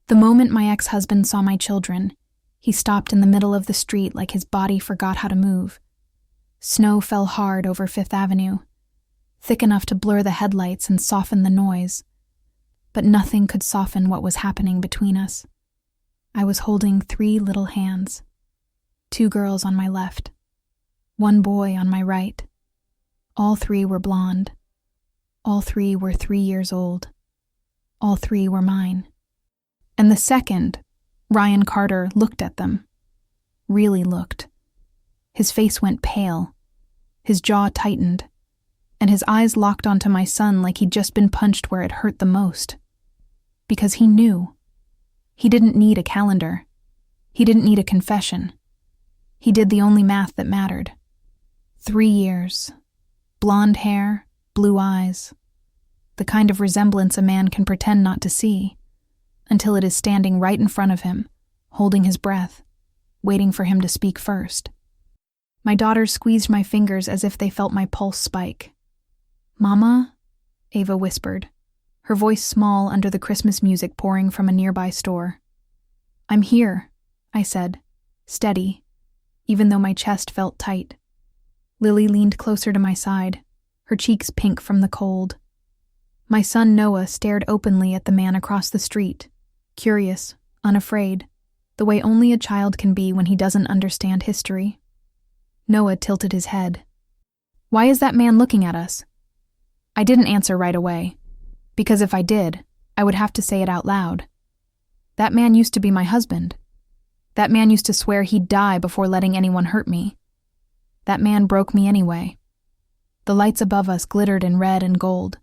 The moment my ex-husband saw my children, he stopped in the middle of the street like his body forgot how to move. Snow fell hard over Fifth Avenue, thick enough to blur the headlights and soften the noise. But nothing could soften what was happening between us. I was holding 3 little hands. 2 girls on my left, 1 boy on my right. All 3 were blonde. All 3 were 3 years old. All 3 were mine. And the second, Ryan Carter looked at them. Really looked. His face went pale. His jaw tightened. And his eyes locked onto my son like he'd just been punched where it hurt the most. Because he knew. He didn't need a calendar. He didn't need a confession. He did the only math that mattered. 3 years. Blonde hair, blue eyes. The kind of resemblance a man can pretend not to see, until it is standing right in front of him, holding his breath, waiting for him to speak first. My daughters squeezed my fingers as if they felt my pulse spike. "Mama?" Ava whispered, her voice small under the Christmas music pouring from a nearby store. "I'm here," I said, steady, even though my chest felt tight. Lily leaned closer to my side, her cheeks pink from the cold. My son Noah stared openly at the man across the street, curious, unafraid, the way only a child can be when he doesn't understand history. Noah tilted his head. "Why is that man looking at us?" I didn't answer right away, because if I did, I would have to say it out loud. That man used to be my husband. That man used to swear he'd die before letting anyone hurt me. That man broke me anyway. The lights above us glittered in red and gold,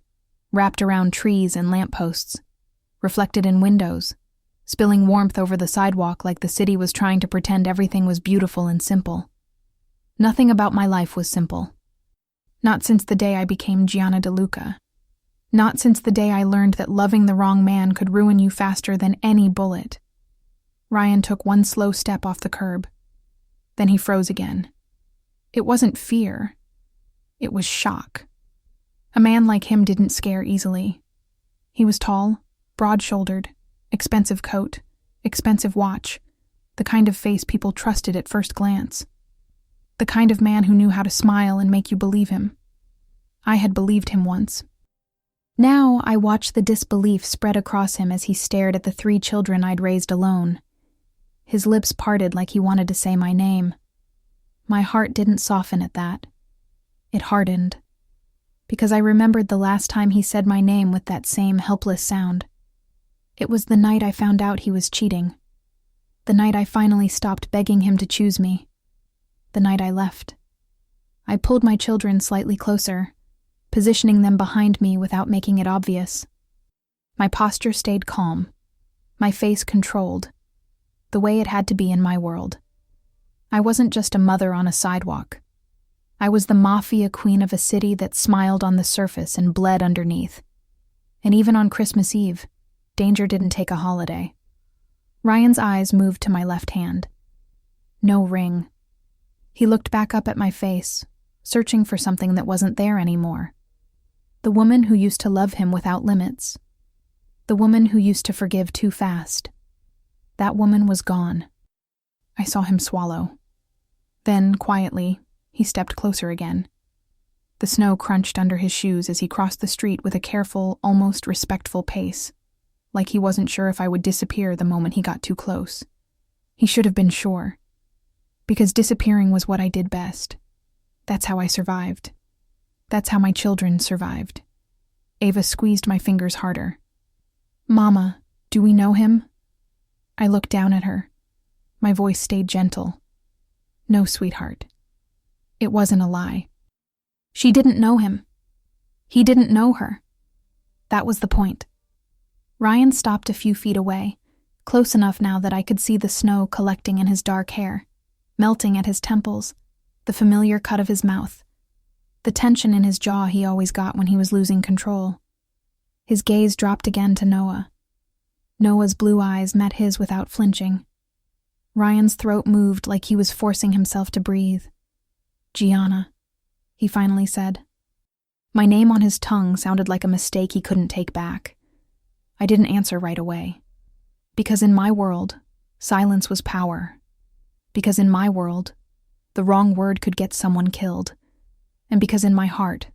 wrapped around trees and lampposts, reflected in windows, spilling warmth over the sidewalk like the city was trying to pretend everything was beautiful and simple. Nothing about my life was simple. Not since the day I became Gianna DeLuca. Not since the day I learned that loving the wrong man could ruin you faster than any bullet. Ryan took 1 slow step off the curb. Then he froze again. It wasn't fear. It was shock. A man like him didn't scare easily. He was tall, broad-shouldered, expensive coat, expensive watch, the kind of face people trusted at first glance. The kind of man who knew how to smile and make you believe him. I had believed him once. Now I watched the disbelief spread across him as he stared at the 3 children I'd raised alone. His lips parted like he wanted to say my name. My heart didn't soften at that. It hardened. Because I remembered the last time he said my name with that same helpless sound. It was the night I found out he was cheating. The night I finally stopped begging him to choose me. The night I left. I pulled my children slightly closer, positioning them behind me without making it obvious. My posture stayed calm, my face controlled, the way it had to be in my world. I wasn't just a mother on a sidewalk. I was the Mafia queen of a city that smiled on the surface and bled underneath. And even on Christmas Eve, danger didn't take a holiday. Ryan's eyes moved to my left hand. No ring. He looked back up at my face, searching for something that wasn't there anymore. The woman who used to love him without limits. The woman who used to forgive too fast. That woman was gone. I saw him swallow. Then, quietly, he stepped closer again. The snow crunched under his shoes as he crossed the street with a careful, almost respectful pace, like he wasn't sure if I would disappear the moment he got too close. He should have been sure. Because disappearing was what I did best. That's how I survived. That's how my children survived. Ava squeezed my fingers harder. "Mama, do we know him?" I looked down at her. My voice stayed gentle. "No, sweetheart." It wasn't a lie. She didn't know him. He didn't know her. That was the point. Ryan stopped a few feet away, close enough now that I could see the snow collecting in his dark hair, melting at his temples, the familiar cut of his mouth, the tension in his jaw he always got when he was losing control. His gaze dropped again to Noah. Noah's blue eyes met his without flinching. Ryan's throat moved like he was forcing himself to breathe. "Gianna," he finally said. My name on his tongue sounded like a mistake he couldn't take back. I didn't answer right away. Because in my world, silence was power. Because in my world, the wrong word could get someone killed. And because in my heart,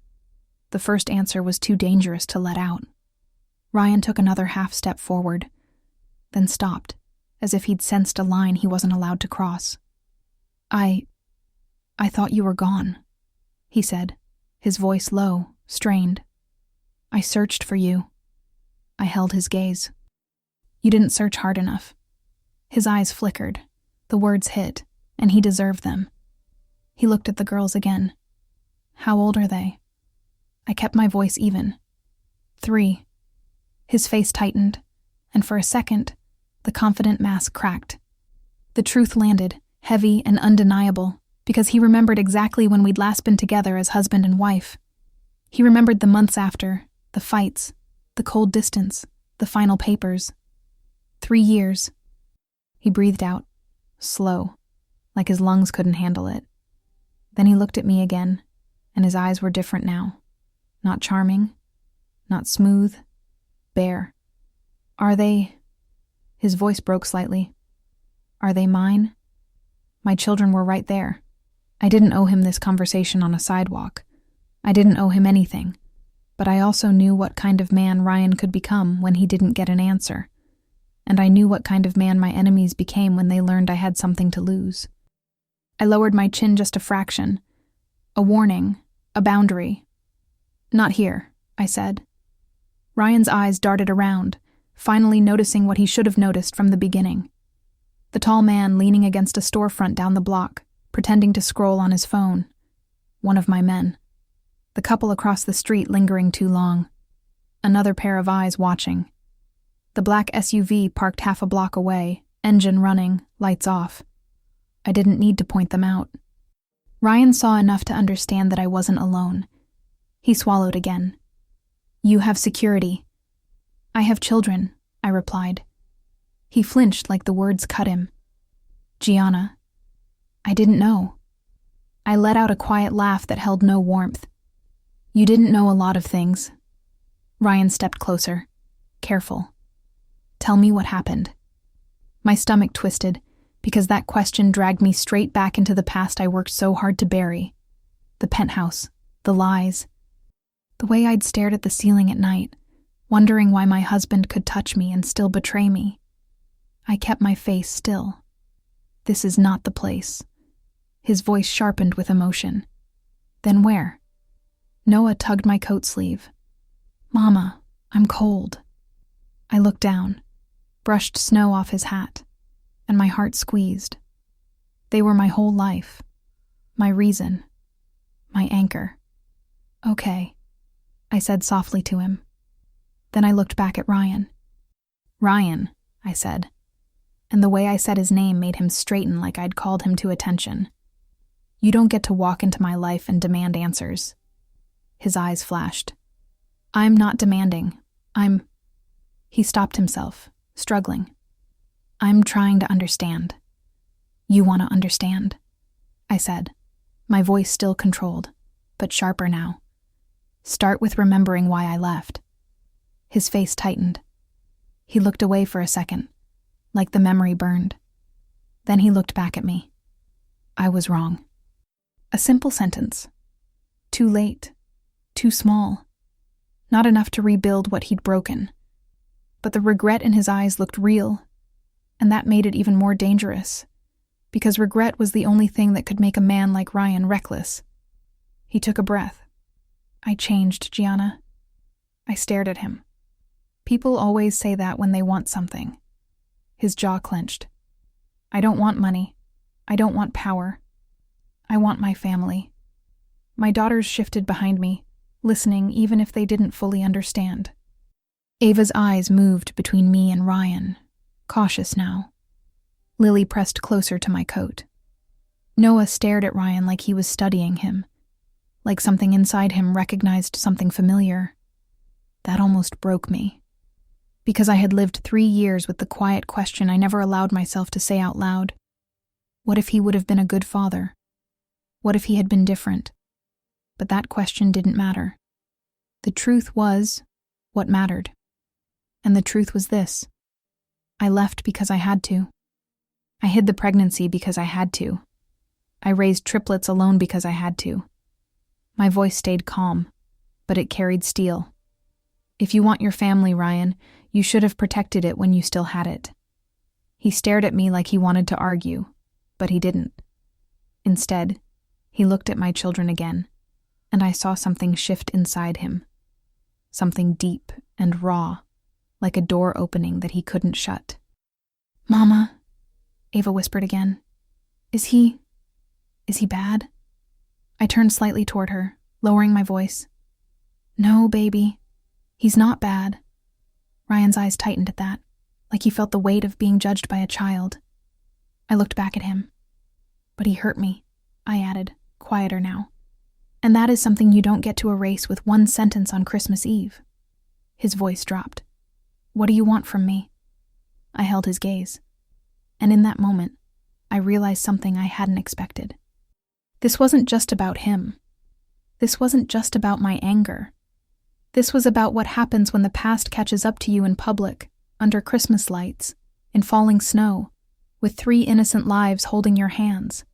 the first answer was too dangerous to let out. Ryan took another half step forward, then stopped, as if he'd sensed a line he wasn't allowed to cross. I thought you were gone, he said, his voice low, strained. I searched for you. I held his gaze. You didn't search hard enough. His eyes flickered. The words hit, and he deserved them. He looked at the girls again. How old are they? I kept my voice even. 3. His face tightened, and for a second, the confident mask cracked. The truth landed, heavy and undeniable, because he remembered exactly when we'd last been together as husband and wife. He remembered the months after, the fights, the cold distance, the final papers. 3 years. He breathed out, slow, like his lungs couldn't handle it. Then he looked at me again, and his eyes were different now. Not charming, not smooth, bare. Are they... His voice broke slightly. Are they mine? My children were right there. I didn't owe him this conversation on a sidewalk. I didn't owe him anything. But I also knew what kind of man Ryan could become when he didn't get an answer. And I knew what kind of man my enemies became when they learned I had something to lose. I lowered my chin just a fraction. A warning, a boundary. Not here, I said. Ryan's eyes darted around, finally noticing what he should have noticed from the beginning. The tall man leaning against a storefront down the block, pretending to scroll on his phone. One of my men. The couple across the street lingering too long. Another pair of eyes watching. The black SUV parked half a block away, engine running, lights off. I didn't need to point them out. Ryan saw enough to understand that I wasn't alone. He swallowed again. You have security. I have children, I replied. He flinched like the words cut him. Gianna. I didn't know. I let out a quiet laugh that held no warmth. You didn't know a lot of things. Ryan stepped closer, careful. Tell me what happened. My stomach twisted, because that question dragged me straight back into the past I worked so hard to bury. The penthouse, the lies. The way I'd stared at the ceiling at night, wondering why my husband could touch me and still betray me. I kept my face still. This is not the place. His voice sharpened with emotion. Then where? Noah tugged my coat sleeve. Mama, I'm cold. I looked down, brushed snow off his hat, and my heart squeezed. They were my whole life, my reason, my anchor. Okay, I said softly to him. Then I looked back at Ryan. Ryan, I said, and the way I said his name made him straighten like I'd called him to attention. You don't get to walk into my life and demand answers. His eyes flashed. I'm not demanding. He stopped himself, struggling. I'm trying to understand. You want to understand? I said, my voice still controlled, but sharper now. Start with remembering why I left. His face tightened. He looked away for a second, like the memory burned. Then he looked back at me. I was wrong. A simple sentence. Too late. Too small. Not enough to rebuild what he'd broken. But the regret in his eyes looked real, and that made it even more dangerous, because regret was the only thing that could make a man like Ryan reckless. He took a breath. I changed, Gianna. I stared at him. People always say that when they want something. His jaw clenched. I don't want money. I don't want power. I want my family. My daughters shifted behind me, listening even if they didn't fully understand. Ava's eyes moved between me and Ryan, cautious now. Lily pressed closer to my coat. Noah stared at Ryan like he was studying him, like something inside him recognized something familiar. That almost broke me, because I had lived 3 years with the quiet question I never allowed myself to say out loud. What if he would have been a good father? What if he had been different? But that question didn't matter. The truth was what mattered. And the truth was this. I left because I had to. I hid the pregnancy because I had to. I raised triplets alone because I had to. My voice stayed calm, but it carried steel. If you want your family, Ryan, you should have protected it when you still had it. He stared at me like he wanted to argue, but he didn't. Instead, he looked at my children again, and I saw something shift inside him. Something deep and raw, like a door opening that he couldn't shut. "Mama," Ava whispered again. Is he bad?" I turned slightly toward her, lowering my voice. "No, baby. He's not bad." Ryan's eyes tightened at that, like he felt the weight of being judged by a child. I looked back at him. "But he hurt me," I added, quieter now. "And that is something you don't get to erase with one sentence on Christmas Eve." His voice dropped. "What do you want from me?" I held his gaze. And in that moment, I realized something I hadn't expected. This wasn't just about him. This wasn't just about my anger. This was about what happens when the past catches up to you in public, under Christmas lights, in falling snow, with 3 innocent lives holding your hands.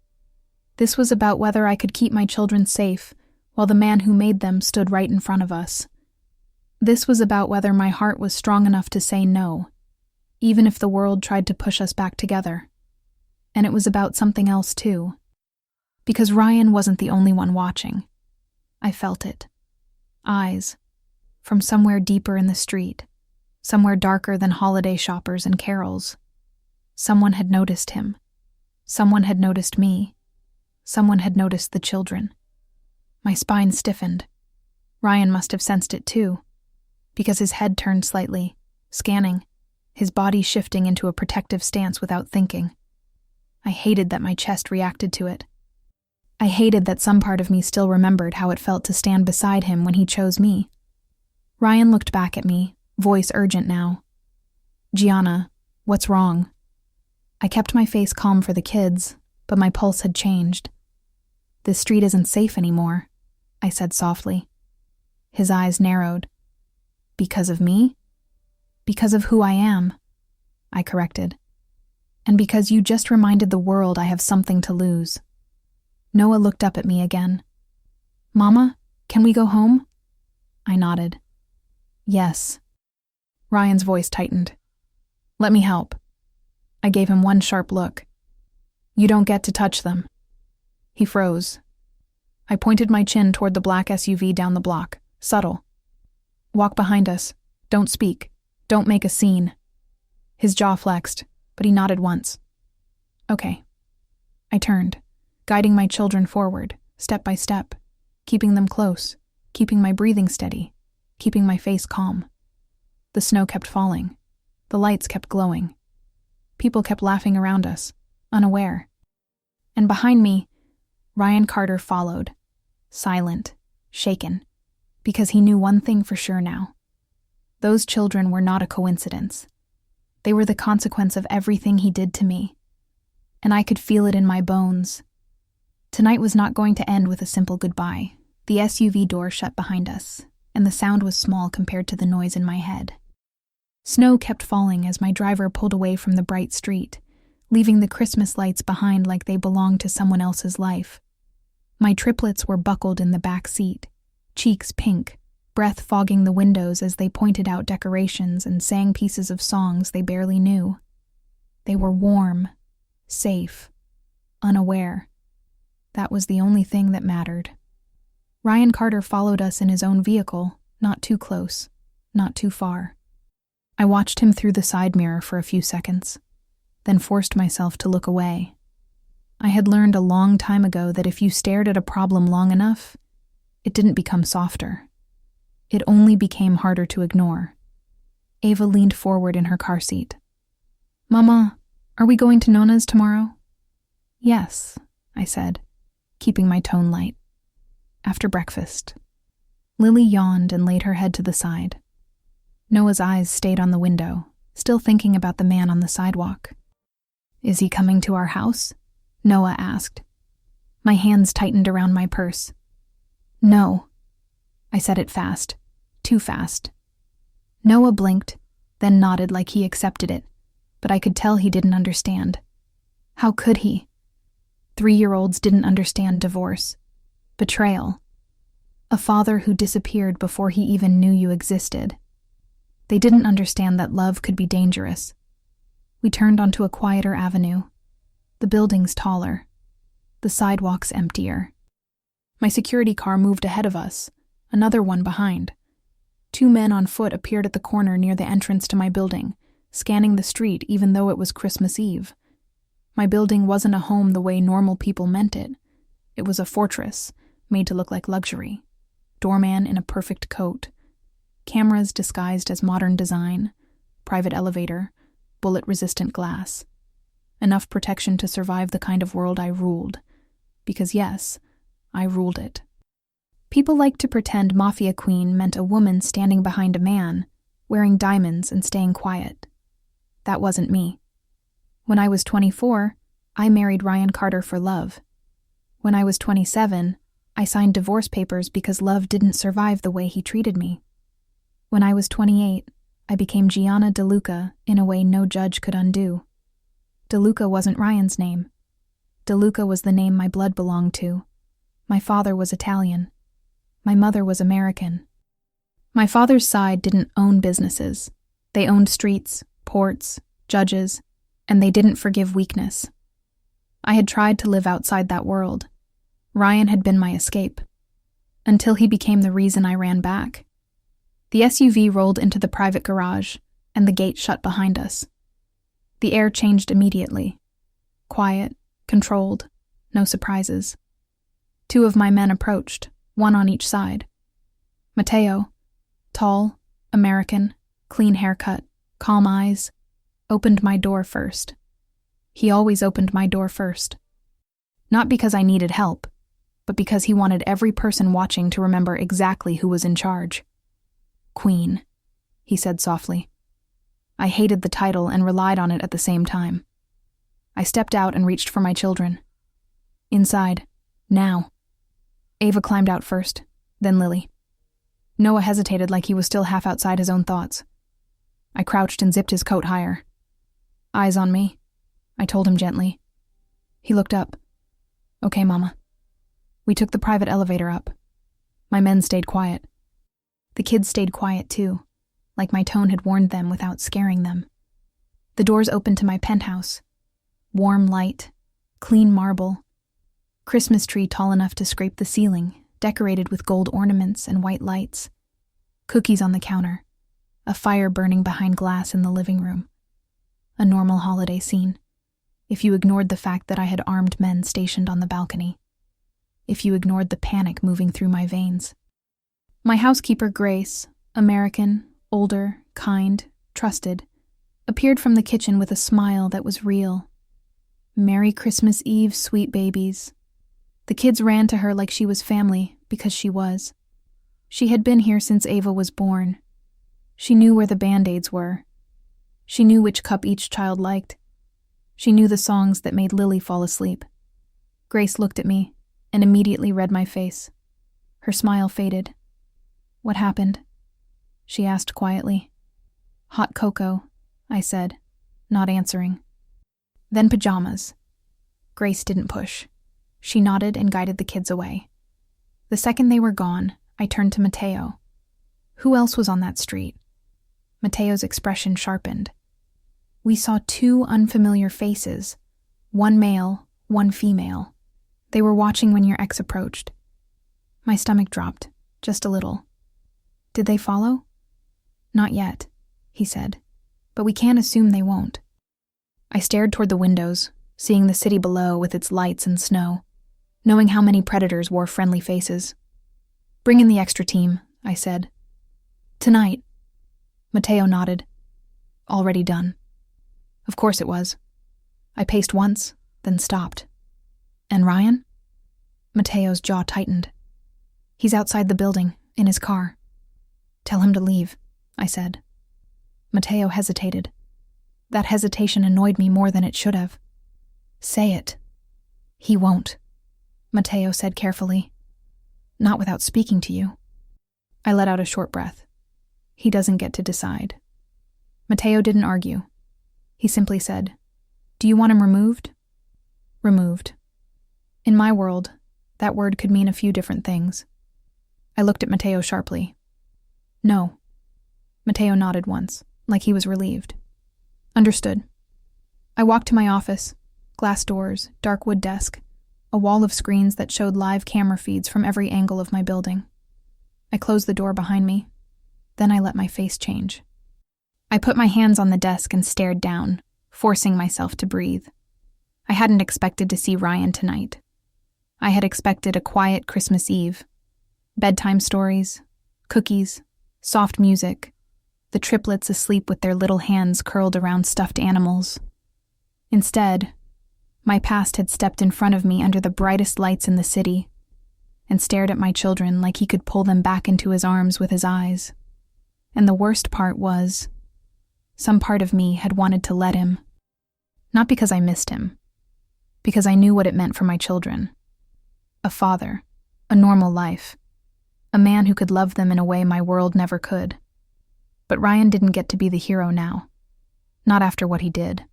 This was about whether I could keep my children safe while the man who made them stood right in front of us. This was about whether my heart was strong enough to say no, even if the world tried to push us back together. And it was about something else too. Because Ryan wasn't the only one watching. I felt it. Eyes. From somewhere deeper in the street. Somewhere darker than holiday shoppers and carols. Someone had noticed him. Someone had noticed me. Someone had noticed the children. My spine stiffened. Ryan must have sensed it too, because his head turned slightly, scanning, his body shifting into a protective stance without thinking. I hated that my chest reacted to it. I hated that some part of me still remembered how it felt to stand beside him when he chose me. Ryan looked back at me, voice urgent now. "Gianna, what's wrong?" I kept my face calm for the kids, but my pulse had changed. "This street isn't safe anymore," I said softly. His eyes narrowed. "Because of me?" "Because of who I am," I corrected. "And because you just reminded the world I have something to lose." Noah looked up at me again. "Mama, can we go home?" I nodded. "Yes." Ryan's voice tightened. "Let me help." I gave him one sharp look. "You don't get to touch them." He froze. I pointed my chin toward the black SUV down the block, subtle. "Walk behind us. Don't speak. Don't make a scene." His jaw flexed, but he nodded once. "Okay." I turned, guiding my children forward, step by step, keeping them close, keeping my breathing steady, keeping my face calm. The snow kept falling. The lights kept glowing. People kept laughing around us, unaware. And behind me, Ryan Carter followed, silent, shaken, because he knew one thing for sure now. Those children were not a coincidence. They were the consequence of everything he did to me. And I could feel it in my bones. Tonight was not going to end with a simple goodbye. The SUV door shut behind us, and the sound was small compared to the noise in my head. Snow kept falling as my driver pulled away from the bright street, leaving the Christmas lights behind like they belonged to someone else's life. My triplets were buckled in the back seat, cheeks pink, breath fogging the windows as they pointed out decorations and sang pieces of songs they barely knew. They were warm, safe, unaware. That was the only thing that mattered. Ryan Carter followed us in his own vehicle, not too close, not too far. I watched him through the side mirror for a few seconds, then forced myself to look away. I had learned a long time ago that if you stared at a problem long enough, it didn't become softer. It only became harder to ignore. Ava leaned forward in her car seat. "Mama, are we going to Nona's tomorrow?" "Yes," I said, keeping my tone light. "After breakfast." Lily yawned and laid her head to the side. Noah's eyes stayed on the window, still thinking about the man on the sidewalk. "Is he coming to our house?" Noah asked. My hands tightened around my purse. "No." I said it fast, too fast. Noah blinked, then nodded like he accepted it, but I could tell he didn't understand. How could he? 3-year-olds didn't understand divorce, betrayal, a father who disappeared before he even knew you existed. They didn't understand that love could be dangerous. We turned onto a quieter avenue. The buildings taller. The sidewalks emptier. My security car moved ahead of us, another one behind. 2 men on foot appeared at the corner near the entrance to my building, scanning the street even though it was Christmas Eve. My building wasn't a home the way normal people meant it. It was a fortress, made to look like luxury. Doorman in a perfect coat. Cameras disguised as modern design. Private elevator. Bullet-resistant glass. Enough protection to survive the kind of world I ruled. Because yes, I ruled it. People like to pretend Mafia queen meant a woman standing behind a man, wearing diamonds and staying quiet. That wasn't me. When I was 24, I married Ryan Carter for love. When I was 27, I signed divorce papers because love didn't survive the way he treated me. When I was 28, I became Gianna DeLuca in a way no judge could undo. DeLuca wasn't Ryan's name. DeLuca was the name my blood belonged to. My father was Italian. My mother was American. My father's side didn't own businesses. They owned streets, ports, judges, and they didn't forgive weakness. I had tried to live outside that world. Ryan had been my escape. Until he became the reason I ran back. The SUV rolled into the private garage, and the gate shut behind us. The air changed immediately. Quiet, controlled, no surprises. 2 of my men approached, 1 on each side. Mateo, tall, American, clean haircut, calm eyes, opened my door first. He always opened my door first. Not because I needed help, but because he wanted every person watching to remember exactly who was in charge. Queen, he said softly. I hated the title and relied on it at the same time. I stepped out and reached for my children. Inside, now. Ava climbed out first, then Lily. Noah hesitated like he was still half outside his own thoughts. I crouched and zipped his coat higher. Eyes on me, I told him gently. He looked up. Okay, Mama. We took the private elevator up. My men stayed quiet. The kids stayed quiet too, like my tone had warned them without scaring them. The doors opened to my penthouse. Warm light, clean marble, Christmas tree tall enough to scrape the ceiling, decorated with gold ornaments and white lights. Cookies on the counter, a fire burning behind glass in the living room. A normal holiday scene, if you ignored the fact that I had armed men stationed on the balcony. If you ignored the panic moving through my veins. My housekeeper, Grace, American, older, kind, trusted, appeared from the kitchen with a smile that was real. Merry Christmas Eve, sweet babies. The kids ran to her like she was family, because she was. She had been here since Ava was born. She knew where the Band-Aids were. She knew which cup each child liked. She knew the songs that made Lily fall asleep. Grace looked at me and immediately read my face. Her smile faded. What happened? She asked quietly. Hot cocoa, I said, not answering. Then pajamas. Grace didn't push. She nodded and guided the kids away. The second they were gone, I turned to Mateo. Who else was on that street? Mateo's expression sharpened. We saw 2 unfamiliar faces, 1 male, 1 female. They were watching when your ex approached. My stomach dropped, just a little. Did they follow? Not yet, he said, but we can't assume they won't. I stared toward the windows, seeing the city below with its lights and snow, knowing how many predators wore friendly faces. Bring in the extra team, I said. Tonight. Mateo nodded. Already done. Of course it was. I paced once, then stopped. And Ryan? Mateo's jaw tightened. He's outside the building, in his car. Tell him to leave, I said. Mateo hesitated. That hesitation annoyed me more than it should have. Say it. He won't, Mateo said carefully. Not without speaking to you. I let out a short breath. He doesn't get to decide. Mateo didn't argue. He simply said, "Do you want him removed?" Removed. In my world, that word could mean a few different things. I looked at Mateo sharply. "No." Mateo nodded once, like he was relieved. "Understood." I walked to my office. Glass doors, dark wood desk, a wall of screens that showed live camera feeds from every angle of my building. I closed the door behind me. Then I let my face change. I put my hands on the desk and stared down, forcing myself to breathe. I hadn't expected to see Ryan tonight. I had expected a quiet Christmas Eve. Bedtime stories, cookies, soft music, the triplets asleep with their little hands curled around stuffed animals. Instead, my past had stepped in front of me under the brightest lights in the city and stared at my children like he could pull them back into his arms with his eyes. And the worst part was, some part of me had wanted to let him. Not because I missed him, because I knew what it meant for my children. A father, a normal life, a man who could love them in a way my world never could. But Ryan didn't get to be the hero now. Not after what he did.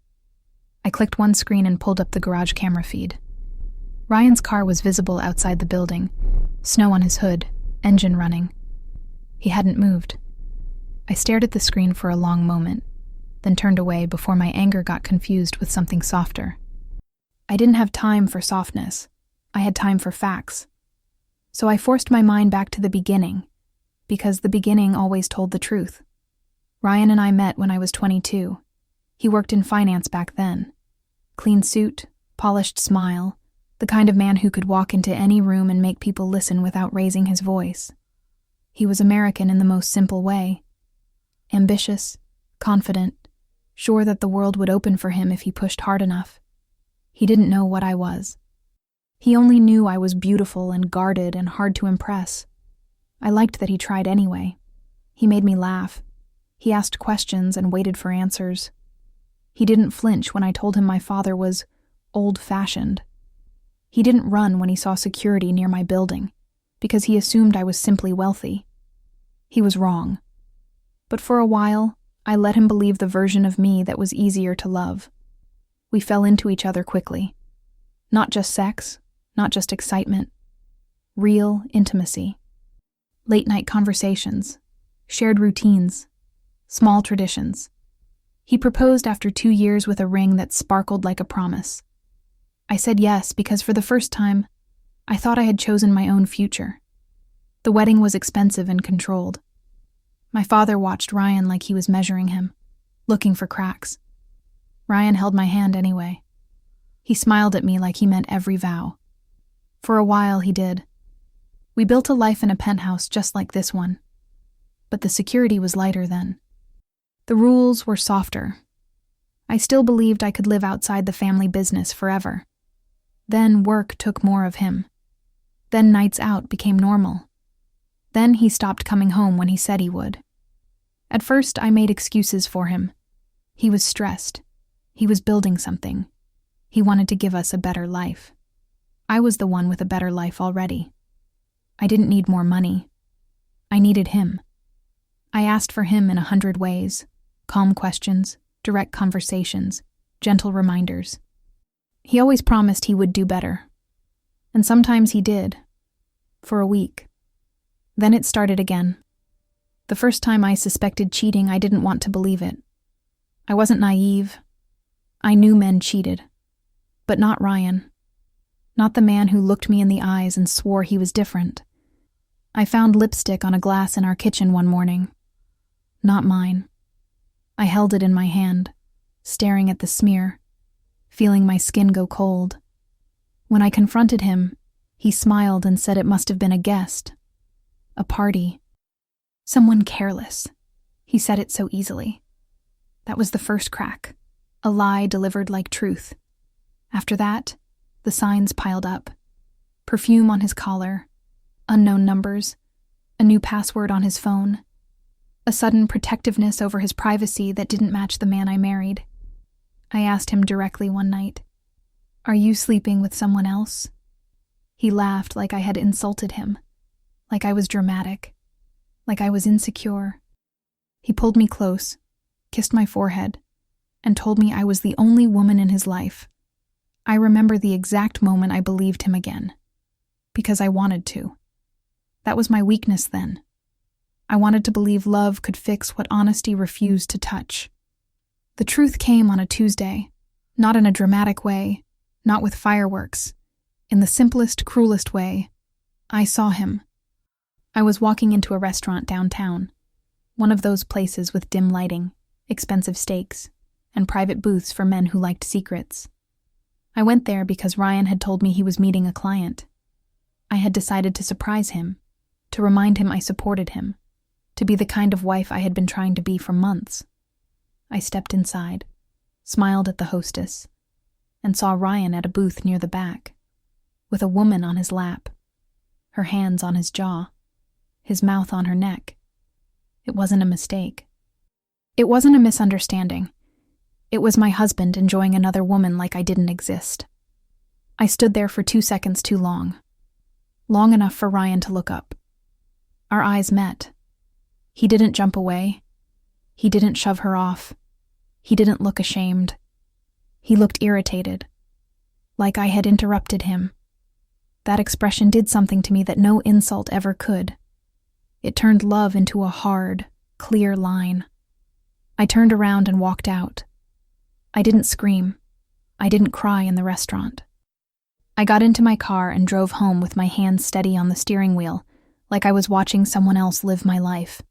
I clicked one screen and pulled up the garage camera feed. Ryan's car was visible outside the building, snow on his hood, engine running. He hadn't moved. I stared at the screen for a long moment, then turned away before my anger got confused with something softer. I didn't have time for softness. I had time for facts. So I forced my mind back to the beginning, because the beginning always told the truth. Ryan and I met when I was 22. He worked in finance back then. Clean suit, polished smile, the kind of man who could walk into any room and make people listen without raising his voice. He was American in the most simple way. Ambitious, confident, sure that the world would open for him if he pushed hard enough. He didn't know what I was. He only knew I was beautiful and guarded and hard to impress. I liked that he tried anyway. He made me laugh. He asked questions and waited for answers. He didn't flinch when I told him my father was old-fashioned. He didn't run when he saw security near my building, because he assumed I was simply wealthy. He was wrong. But for a while, I let him believe the version of me that was easier to love. We fell into each other quickly. Not just sex, not just excitement. Real intimacy. Late-night conversations. Shared routines. Small traditions. He proposed after 2 years with a ring that sparkled like a promise. I said yes because for the first time, I thought I had chosen my own future. The wedding was expensive and controlled. My father watched Ryan like he was measuring him, looking for cracks. Ryan held my hand anyway. He smiled at me like he meant every vow. For a while, he did. We built a life in a penthouse just like this one. But the security was lighter then. The rules were softer. I still believed I could live outside the family business forever. Then work took more of him. Then nights out became normal. Then he stopped coming home when he said he would. At first, I made excuses for him. He was stressed. He was building something. He wanted to give us a better life. I was the one with a better life already. I didn't need more money. I needed him. I asked for him in 100 ways. Calm questions, direct conversations, gentle reminders. He always promised he would do better. And sometimes he did. For a week. Then it started again. The first time I suspected cheating, I didn't want to believe it. I wasn't naive. I knew men cheated. But not Ryan. Not the man who looked me in the eyes and swore he was different. I found lipstick on a glass in our kitchen one morning. Not mine. I held it in my hand, staring at the smear, feeling my skin go cold. When I confronted him, he smiled and said it must have been a guest. A party. Someone careless. He said it so easily. That was the first crack. A lie delivered like truth. After that, the signs piled up. Perfume on his collar, unknown numbers, a new password on his phone, a sudden protectiveness over his privacy that didn't match the man I married. I asked him directly one night, "Are you sleeping with someone else?" He laughed like I had insulted him, like I was dramatic, like I was insecure. He pulled me close, kissed my forehead, and told me I was the only woman in his life. I remember the exact moment I believed him again. Because I wanted to. That was my weakness then. I wanted to believe love could fix what honesty refused to touch. The truth came on a Tuesday, not in a dramatic way, not with fireworks. In the simplest, cruelest way, I saw him. I was walking into a restaurant downtown, one of those places with dim lighting, expensive steaks, and private booths for men who liked secrets. I went there because Ryan had told me he was meeting a client. I had decided to surprise him, to remind him I supported him, to be the kind of wife I had been trying to be for months. I stepped inside, smiled at the hostess, and saw Ryan at a booth near the back, with a woman on his lap, her hands on his jaw, his mouth on her neck. It wasn't a mistake. It wasn't a misunderstanding. It was my husband enjoying another woman like I didn't exist. I stood there for 2 seconds too long. Long enough for Ryan to look up. Our eyes met. He didn't jump away. He didn't shove her off. He didn't look ashamed. He looked irritated, like I had interrupted him. That expression did something to me that no insult ever could. It turned love into a hard, clear line. I turned around and walked out. I didn't scream. I didn't cry in the restaurant. I got into my car and drove home with my hands steady on the steering wheel, like I was watching someone else live my life.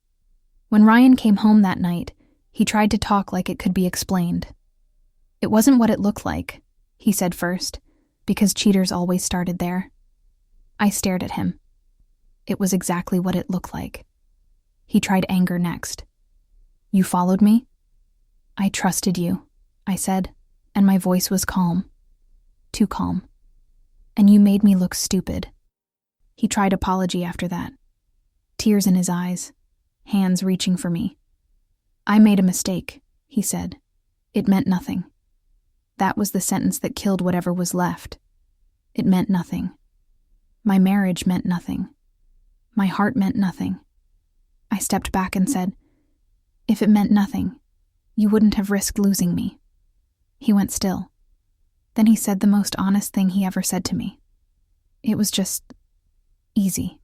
When Ryan came home that night, he tried to talk like it could be explained. It wasn't what it looked like, he said first, because cheaters always started there. I stared at him. It was exactly what it looked like. He tried anger next. You followed me? I trusted you, I said, and my voice was calm. Too calm. And you made me look stupid. He tried apology after that. Tears in his eyes, hands reaching for me. I made a mistake, he said. It meant nothing. That was the sentence that killed whatever was left. It meant nothing. My marriage meant nothing. My heart meant nothing. I stepped back and said, if it meant nothing, you wouldn't have risked losing me. He went still. Then he said the most honest thing he ever said to me. It was just easy.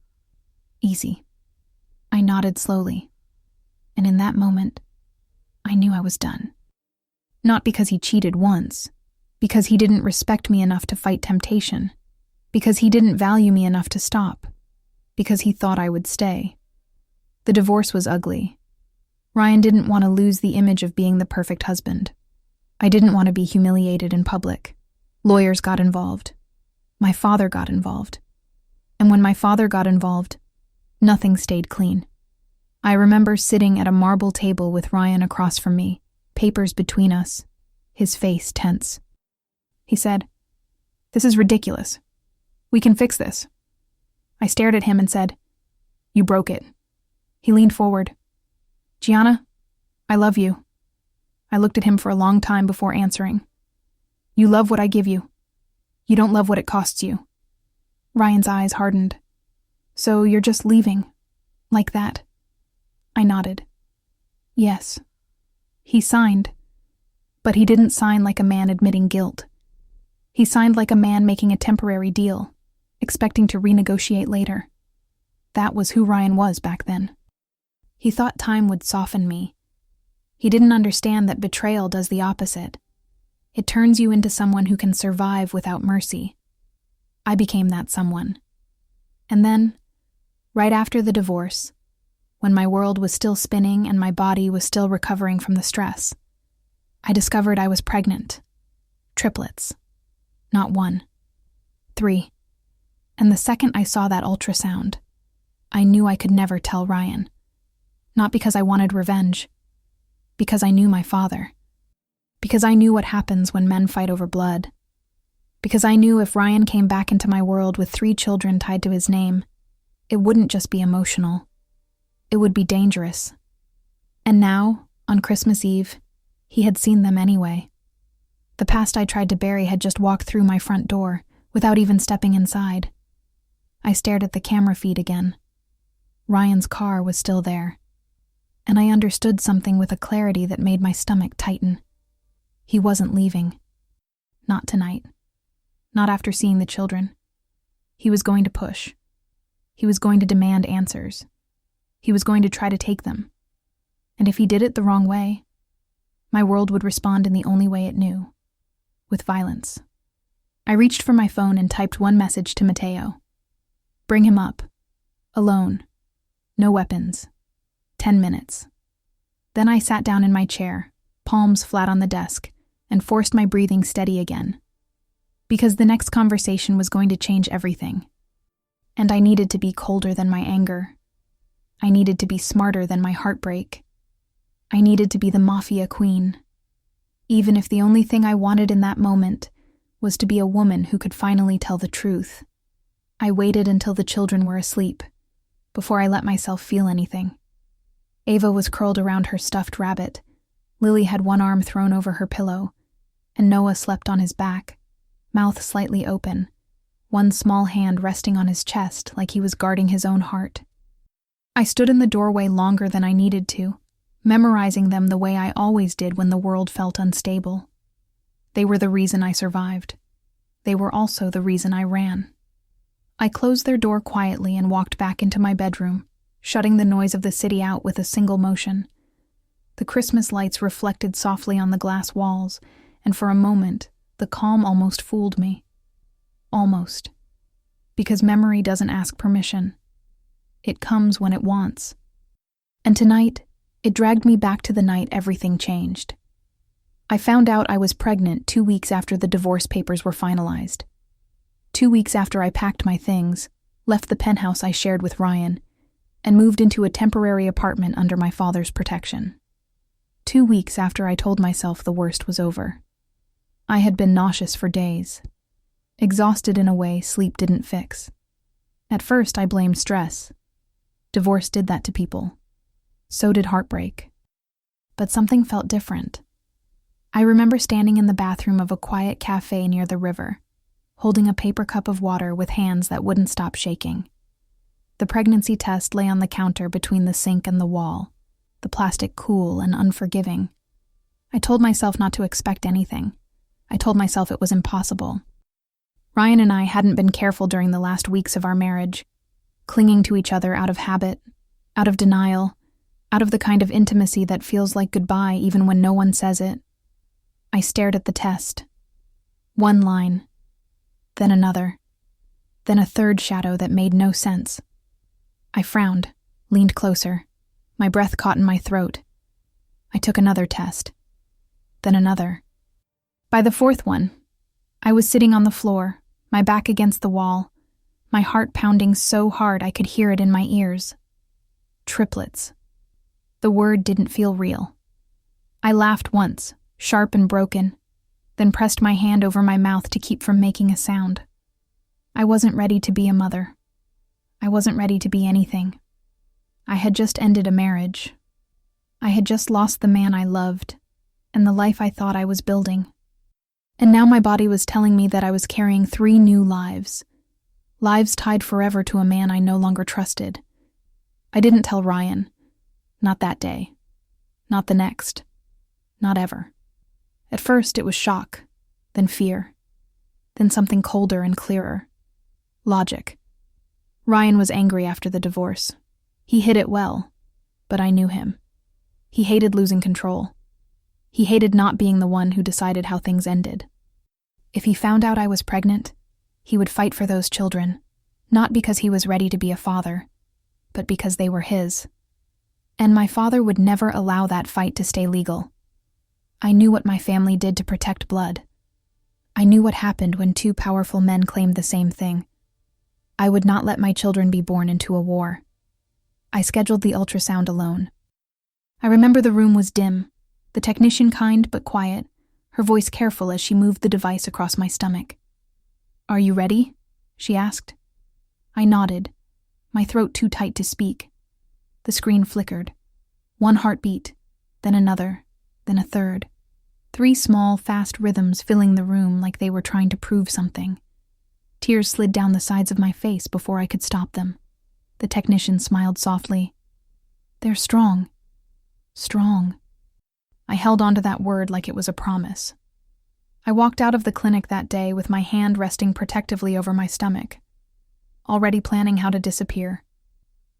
Easy. I nodded slowly, and in that moment, I knew I was done. Not because he cheated once, because he didn't respect me enough to fight temptation, because he didn't value me enough to stop, because he thought I would stay. The divorce was ugly. Ryan didn't want to lose the image of being the perfect husband. I didn't want to be humiliated in public. Lawyers got involved. My father got involved. And when my father got involved, nothing stayed clean. I remember sitting at a marble table with Ryan across from me, papers between us, his face tense. He said, "This is ridiculous. We can fix this." I stared at him and said, "You broke it." He leaned forward. "Gianna, I love you." I looked at him for a long time before answering. "You love what I give you. You don't love what it costs you." Ryan's eyes hardened. "So you're just leaving, like that?" I nodded. "Yes." He signed, but he didn't sign like a man admitting guilt. He signed like a man making a temporary deal, expecting to renegotiate later. That was who Ryan was back then. He thought time would soften me. He didn't understand that betrayal does the opposite. It turns you into someone who can survive without mercy. I became that someone. And then, right after the divorce, when my world was still spinning and my body was still recovering from the stress, I discovered I was pregnant. Triplets. Not 1. 3. And the second I saw that ultrasound, I knew I could never tell Ryan. Not because I wanted revenge, because I knew my father. Because I knew what happens when men fight over blood. Because I knew if Ryan came back into my world with 3 children tied to his name, it wouldn't just be emotional. It would be dangerous. And now, on Christmas Eve, he had seen them anyway. The past I tried to bury had just walked through my front door, without even stepping inside. I stared at the camera feed again. Ryan's car was still there. And I understood something with a clarity that made my stomach tighten. He wasn't leaving. Not tonight. Not after seeing the children. He was going to push. He was going to demand answers. He was going to try to take them. And if he did it the wrong way, my world would respond in the only way it knew, with violence. I reached for my phone and typed one message to Mateo. Bring him up. Alone. No weapons. 10 minutes. Then I sat down in my chair, palms flat on the desk, and forced my breathing steady again. Because the next conversation was going to change everything. And I needed to be colder than my anger. I needed to be smarter than my heartbreak. I needed to be the Mafia queen. Even if the only thing I wanted in that moment was to be a woman who could finally tell the truth. I waited until the children were asleep, before I let myself feel anything. Ava was curled around her stuffed rabbit. Lily had one arm thrown over her pillow, and Noah slept on his back, mouth slightly open, one small hand resting on his chest like he was guarding his own heart. I stood in the doorway longer than I needed to, memorizing them the way I always did when the world felt unstable. They were the reason I survived. They were also the reason I ran. I closed their door quietly and walked back into my bedroom, shutting the noise of the city out with a single motion. The Christmas lights reflected softly on the glass walls, and for a moment, the calm almost fooled me. Almost. Because memory doesn't ask permission. It comes when it wants. And tonight, it dragged me back to the night everything changed. I found out I was pregnant 2 weeks after the divorce papers were finalized. 2 weeks after I packed my things, left the penthouse I shared with Ryan, and moved into a temporary apartment under my father's protection. 2 weeks after I told myself the worst was over. I had been nauseous for days, exhausted in a way sleep didn't fix. At first I blamed stress. Divorce did that to people. So did heartbreak. But something felt different. I remember standing in the bathroom of a quiet cafe near the river, holding a paper cup of water with hands that wouldn't stop shaking. The pregnancy test lay on the counter between the sink and the wall, the plastic cool and unforgiving. I told myself not to expect anything. I told myself it was impossible. Ryan and I hadn't been careful during the last weeks of our marriage, clinging to each other out of habit, out of denial, out of the kind of intimacy that feels like goodbye even when no one says it. I stared at the test. One line, then another, then a third shadow that made no sense. I frowned, leaned closer, my breath caught in my throat. I took another test, then another. By the fourth one, I was sitting on the floor, my back against the wall, my heart pounding so hard I could hear it in my ears. Triplets. The word didn't feel real. I laughed once, sharp and broken, then pressed my hand over my mouth to keep from making a sound. I wasn't ready to be a mother. I wasn't ready to be anything. I had just ended a marriage. I had just lost the man I loved, and the life I thought I was building. And now my body was telling me that I was carrying 3 new lives. Lives tied forever to a man I no longer trusted. I didn't tell Ryan. Not that day. Not the next. Not ever. At first it was shock, then fear, then something colder and clearer. Logic. Ryan was angry after the divorce. He hid it well, but I knew him. He hated losing control. He hated not being the one who decided how things ended. If he found out I was pregnant, he would fight for those children, not because he was ready to be a father, but because they were his. And my father would never allow that fight to stay legal. I knew what my family did to protect blood. I knew what happened when 2 powerful men claimed the same thing. I would not let my children be born into a war. I scheduled the ultrasound alone. I remember the room was dim, the technician kind but quiet, her voice careful as she moved the device across my stomach. "Are you ready?" she asked. I nodded, my throat too tight to speak. The screen flickered. 1 heartbeat, then another, then a third. 3 small, fast rhythms filling the room like they were trying to prove something. Tears slid down the sides of my face before I could stop them. The technician smiled softly. "They're strong. Strong." I held onto that word like it was a promise. I walked out of the clinic that day with my hand resting protectively over my stomach, already planning how to disappear.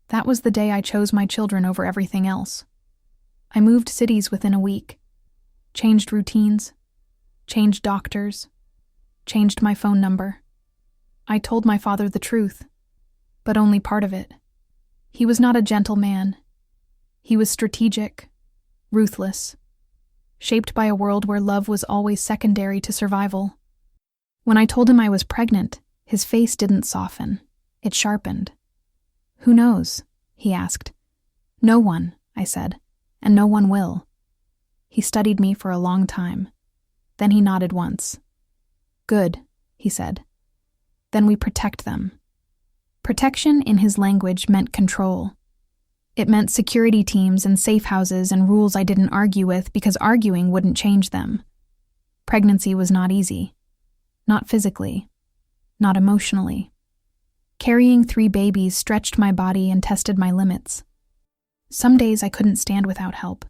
That was the day I chose my children over everything else. I moved cities within a week, changed routines, changed doctors, changed my phone number. I told my father the truth, but only part of it. He was not a gentle man. He was strategic, ruthless, shaped by a world where love was always secondary to survival. When I told him I was pregnant, his face didn't soften. It sharpened. "Who knows?" he asked. "No one," I said, "and no one will." He studied me for a long time. Then he nodded once. "Good," he said. "Then we protect them." Protection in his language meant control. It meant security teams and safe houses and rules I didn't argue with because arguing wouldn't change them. Pregnancy was not easy. Not physically. Not emotionally. Carrying 3 babies stretched my body and tested my limits. Some days I couldn't stand without help.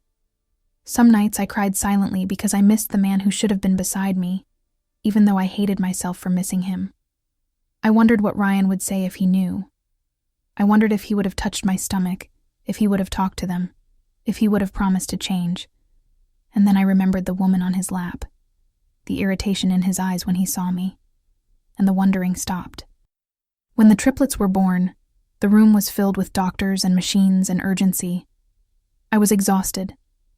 Some nights I cried silently because I missed the man who should have been beside me, even though I hated myself for missing him. I wondered what Ryan would say if he knew. I wondered if he would have touched my stomach, if he would have talked to them, if he would have promised to change. And then I remembered the woman on his lap, the irritation in his eyes when he saw me, and the wondering stopped. When the triplets were born, the room was filled with doctors and machines and urgency. I was exhausted,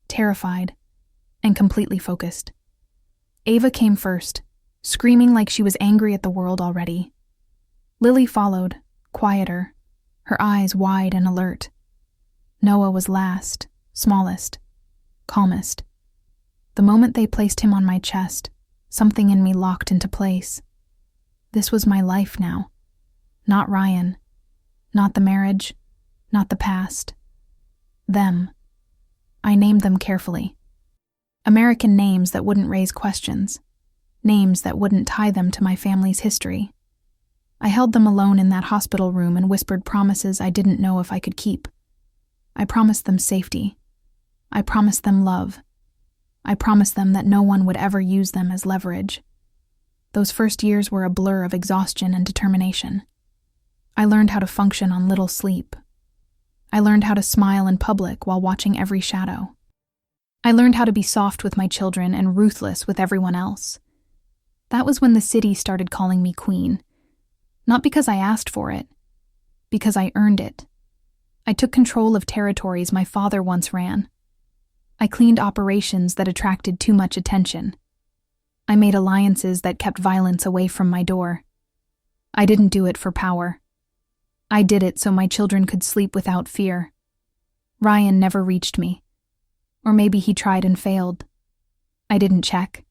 terrified, and completely focused. Ava came first, screaming like she was angry at the world already. Lily followed, quieter, her eyes wide and alert. Noah was last, smallest, calmest. The moment they placed him on my chest, something in me locked into place. This was my life now. Not Ryan. Not the marriage. Not the past. Them. I named them carefully. American names that wouldn't raise questions. Names that wouldn't tie them to my family's history. I held them alone in that hospital room and whispered promises I didn't know if I could keep. I promised them safety. I promised them love. I promised them that no one would ever use them as leverage. Those first years were a blur of exhaustion and determination. I learned how to function on little sleep. I learned how to smile in public while watching every shadow. I learned how to be soft with my children and ruthless with everyone else. That was when the city started calling me queen. Not because I asked for it, because I earned it. I took control of territories my father once ran. I cleaned operations that attracted too much attention. I made alliances that kept violence away from my door. I didn't do it for power. I did it so my children could sleep without fear. Ryan never reached me. Or maybe he tried and failed. I didn't check.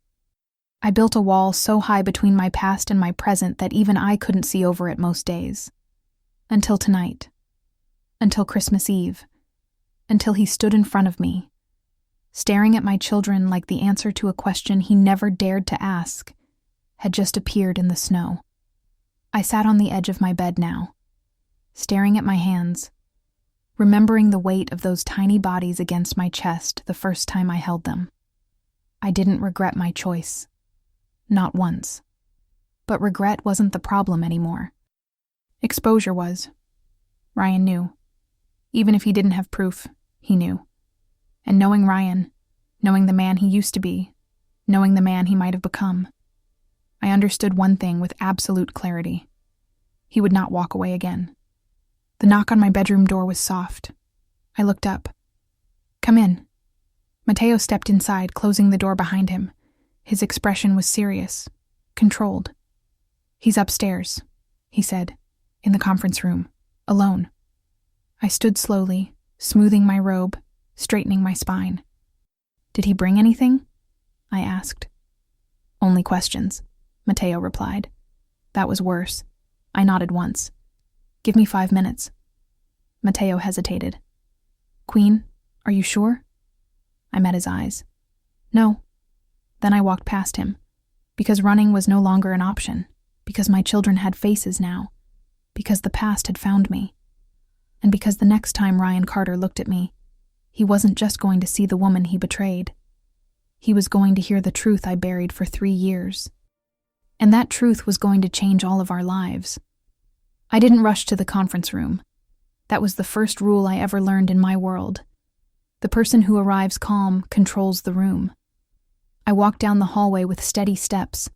I built a wall so high between my past and my present that even I couldn't see over it most days. Until tonight. Until Christmas Eve. Until he stood in front of me, staring at my children like the answer to a question he never dared to ask had just appeared in the snow. I sat on the edge of my bed now, staring at my hands, remembering the weight of those tiny bodies against my chest the first time I held them. I didn't regret my choice. Not once. But regret wasn't the problem anymore. Exposure was. Ryan knew. Even if he didn't have proof, he knew. And knowing Ryan, knowing the man he used to be, knowing the man he might have become, I understood one thing with absolute clarity. He would not walk away again. The knock on my bedroom door was soft. I looked up. "Come in." Mateo stepped inside, closing the door behind him. His expression was serious, controlled. "He's upstairs," he said, "in the conference room, alone." I stood slowly, smoothing my robe, straightening my spine. "Did he bring anything?" I asked. "Only questions," Mateo replied. That was worse. I nodded once. "Give me 5 minutes." Mateo hesitated. "Queen, are you sure?" I met his eyes. "No." Then I walked past him, because running was no longer an option, because my children had faces now, because the past had found me. And because the next time Ryan Carter looked at me, he wasn't just going to see the woman he betrayed. He was going to hear the truth I buried for 3 years. And that truth was going to change all of our lives. I didn't rush to the conference room. That was the first rule I ever learned in my world. The person who arrives calm controls the room. I walked down the hallway with steady steps,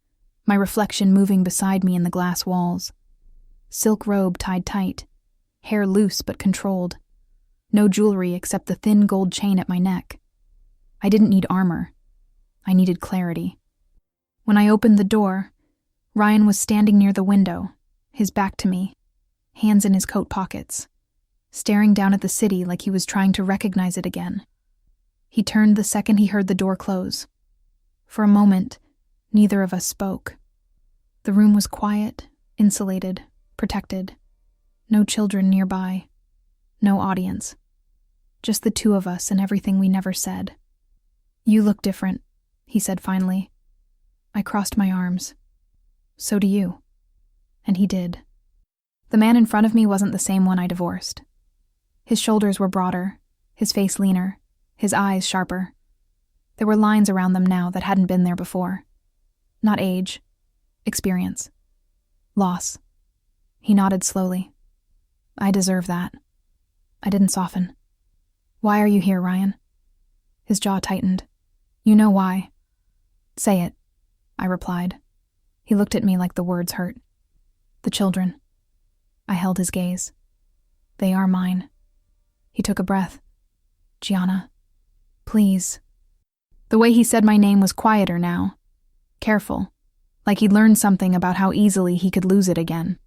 my reflection moving beside me in the glass walls. Silk robe tied tight, hair loose but controlled. No jewelry except the thin gold chain at my neck. I didn't need armor. I needed clarity. When I opened the door, Ryan was standing near the window, his back to me, hands in his coat pockets, staring down at the city like he was trying to recognize it again. He turned the second he heard the door close. For a moment, neither of us spoke. The room was quiet, insulated, protected. No children nearby. No audience. Just the two of us and everything we never said. "You look different," he said finally. I crossed my arms. "So do you." And he did. The man in front of me wasn't the same one I divorced. His shoulders were broader, his face leaner, his eyes sharper. There were lines around them now that hadn't been there before. Not age, experience, loss. He nodded slowly. "I deserve that." I didn't soften. "Why are you here, Ryan?" His jaw tightened. "You know why." "Say it," I replied. He looked at me like the words hurt. "The children." I held his gaze. "They are mine." He took a breath. "Gianna, please." The way he said my name was quieter now. Careful, like he'd learned something about how easily he could lose it again.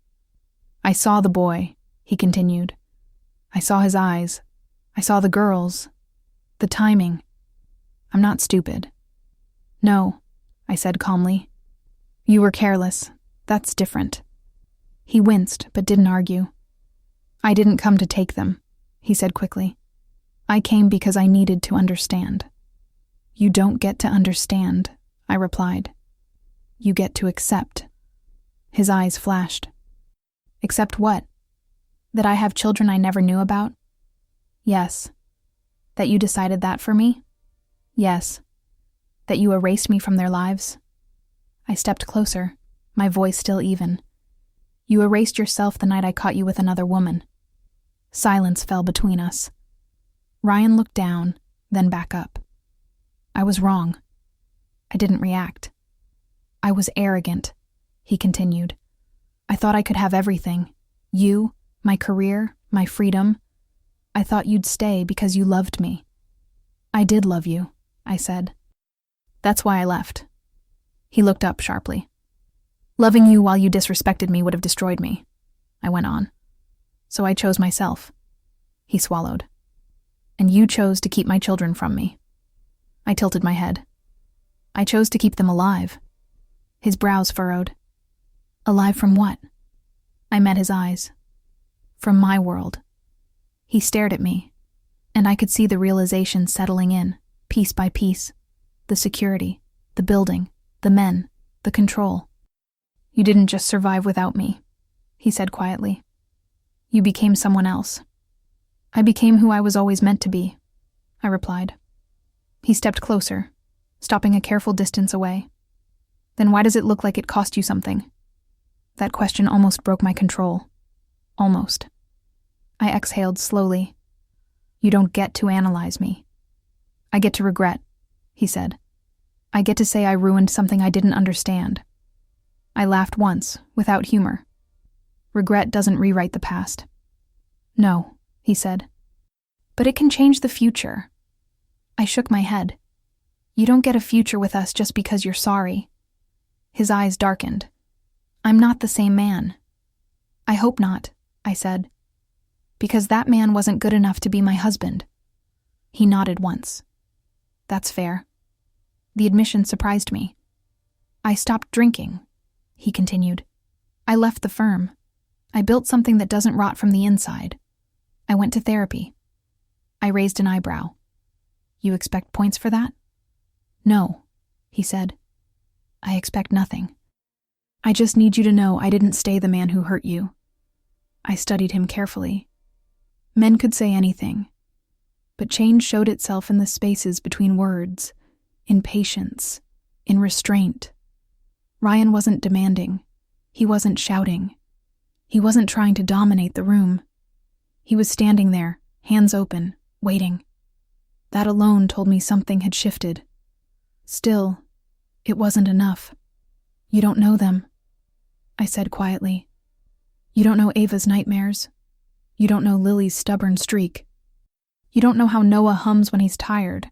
"I saw the boy," he continued. "I saw his eyes. I saw the girls. The timing. I'm not stupid." "No," I said calmly. "You were careless. That's different." He winced, but didn't argue. "I didn't come to take them," he said quickly. "I came because I needed to understand." "You don't get to understand," I replied. "You get to accept." His eyes flashed. "Accept what? That I have children I never knew about?" "Yes." "That you decided that for me?" "Yes." "That you erased me from their lives?" I stepped closer, my voice still even. "You erased yourself the night I caught you with another woman." Silence fell between us. Ryan looked down, then back up. I was wrong. I didn't react. "I was arrogant," he continued. "I thought I could have everything. You, my career, my freedom. I thought you'd stay because you loved me." "I did love you," I said. "That's why I left." He looked up sharply. "Loving you while you disrespected me would have destroyed me," I went on. "So I chose myself." He swallowed. "And you chose to keep my children from me." I tilted my head. "I chose to keep them alive." His brows furrowed. "Alive from what?" I met his eyes. "From my world." He stared at me, and I could see the realization settling in, piece by piece. The security, the building, the men, the control. "You didn't just survive without me," he said quietly. "You became someone else." "I became who I was always meant to be," I replied. He stepped closer, stopping a careful distance away. "Then why does it look like it cost you something?" That question almost broke my control. Almost. I exhaled slowly. "You don't get to analyze me." "I get to regret," he said. "I get to say I ruined something I didn't understand." I laughed once, without humor. "Regret doesn't rewrite the past." "No," he said. "But it can change the future." I shook my head. "You don't get a future with us just because you're sorry." His eyes darkened. "I'm not the same man." "I hope not," I said. "Because that man wasn't good enough to be my husband." He nodded once. "That's fair." The admission surprised me. "I stopped drinking," he continued. "I left the firm. I built something that doesn't rot from the inside. I went to therapy." I raised an eyebrow. "You expect points for that?" "No," he said. "I expect nothing. I just need you to know I didn't stay the man who hurt you." I studied him carefully. Men could say anything, but change showed itself in the spaces between words, in patience, in restraint. Ryan wasn't demanding. He wasn't shouting. He wasn't trying to dominate the room. He was standing there, hands open, waiting. That alone told me something had shifted. Still, it wasn't enough. "You don't know them," I said quietly. "You don't know Ava's nightmares. You don't know Lily's stubborn streak. You don't know how Noah hums when he's tired.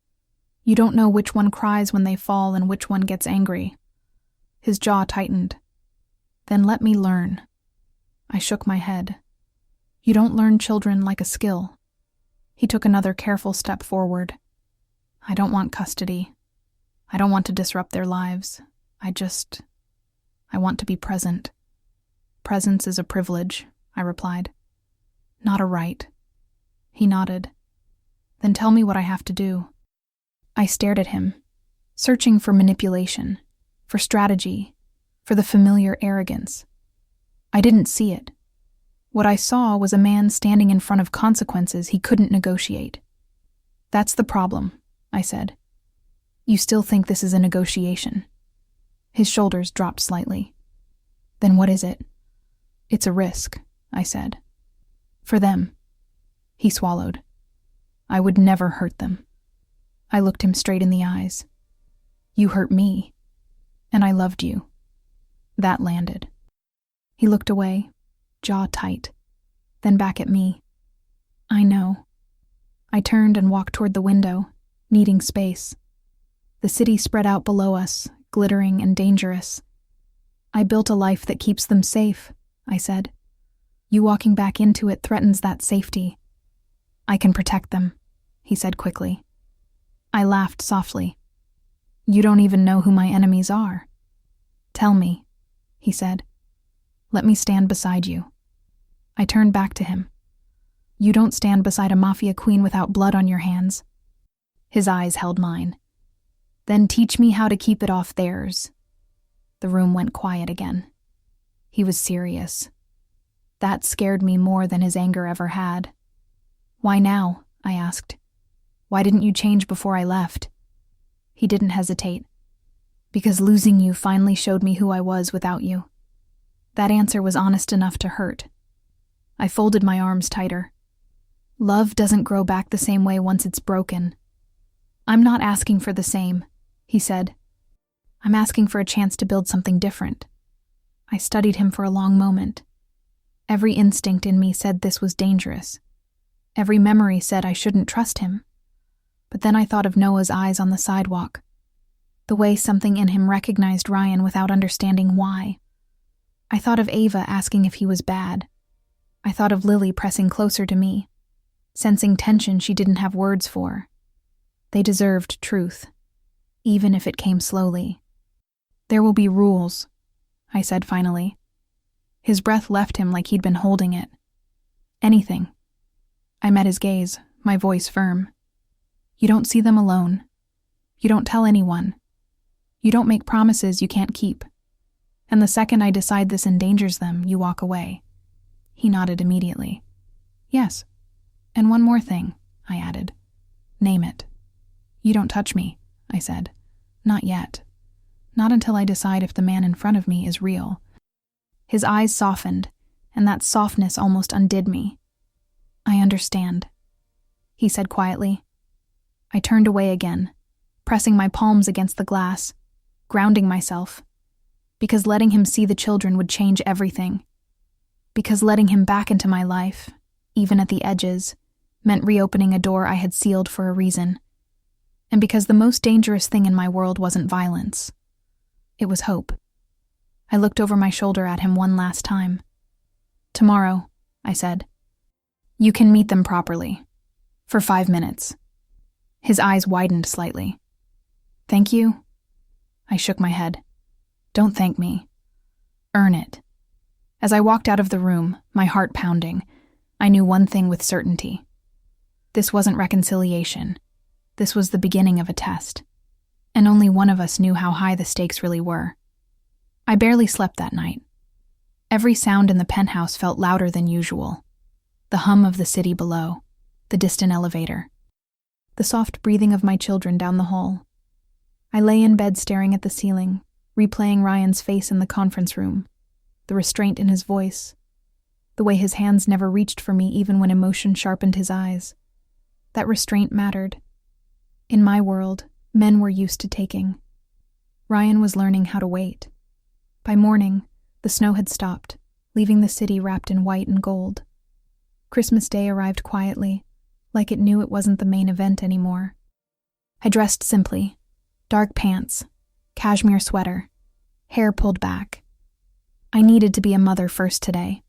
You don't know which one cries when they fall and which one gets angry." His jaw tightened. "Then let me learn." I shook my head. "You don't learn children like a skill." He took another careful step forward. "I don't want custody. I don't want to disrupt their lives. I want to be present." "Presence is a privilege," I replied. "Not a right." He nodded. "Then tell me what I have to do." I stared at him, searching for manipulation, for strategy, for the familiar arrogance. I didn't see it. What I saw was a man standing in front of consequences he couldn't negotiate. "That's the problem," I said. "You still think this is a negotiation." His shoulders dropped slightly. "Then what is it?" "It's a risk," I said. "For them." He swallowed. "I would never hurt them." I looked him straight in the eyes. "You hurt me, and I loved you." That landed. He looked away, jaw tight, then back at me. "I know." I turned and walked toward the window, needing space. The city spread out below us, glittering and dangerous. "I built a life that keeps them safe," I said. "You walking back into it threatens that safety." "I can protect them," he said quickly. I laughed softly. "You don't even know who my enemies are." "Tell me," he said. "Let me stand beside you." I turned back to him. "You don't stand beside a Mafia queen without blood on your hands." His eyes held mine. "Then teach me how to keep it off theirs." The room went quiet again. He was serious. That scared me more than his anger ever had. "Why now?" I asked. "Why didn't you change before I left?" He didn't hesitate. "Because losing you finally showed me who I was without you." That answer was honest enough to hurt. I folded my arms tighter. "Love doesn't grow back the same way once it's broken." "I'm not asking for the same," he said. "I'm asking for a chance to build something different." I studied him for a long moment. Every instinct in me said this was dangerous. Every memory said I shouldn't trust him. But then I thought of Noah's eyes on the sidewalk, the way something in him recognized Ryan without understanding why. I thought of Ava asking if he was bad. I thought of Lily pressing closer to me, sensing tension she didn't have words for. They deserved truth, even if it came slowly. "There will be rules," I said finally. His breath left him like he'd been holding it. "Anything." I met his gaze, my voice firm. "You don't see them alone. You don't tell anyone. You don't make promises you can't keep. And the second I decide this endangers them, you walk away." He nodded immediately. "Yes. And one more thing," I added. "Name it." "You don't touch me," I said. "Not yet. Not until I decide if the man in front of me is real." His eyes softened, and that softness almost undid me. "I understand," he said quietly. I turned away again, pressing my palms against the glass, grounding myself, because letting him see the children would change everything. Because letting him back into my life, even at the edges, meant reopening a door I had sealed for a reason. And because the most dangerous thing in my world wasn't violence. It was hope. I looked over my shoulder at him one last time. "Tomorrow," I said, "you can meet them properly. For 5 minutes." His eyes widened slightly. "Thank you?" I shook my head. "Don't thank me. Earn it." As I walked out of the room, my heart pounding, I knew one thing with certainty. This wasn't reconciliation. This was the beginning of a test. And only one of us knew how high the stakes really were. I barely slept that night. Every sound in the penthouse felt louder than usual. The hum of the city below, the distant elevator, the soft breathing of my children down the hall. I lay in bed staring at the ceiling, replaying Ryan's face in the conference room, the restraint in his voice, the way his hands never reached for me even when emotion sharpened his eyes. That restraint mattered. In my world, men were used to taking. Ryan was learning how to wait. By morning, the snow had stopped, leaving the city wrapped in white and gold. Christmas Day arrived quietly, like it knew it wasn't the main event anymore. I dressed simply. Dark pants, cashmere sweater, hair pulled back. I needed to be a mother first today,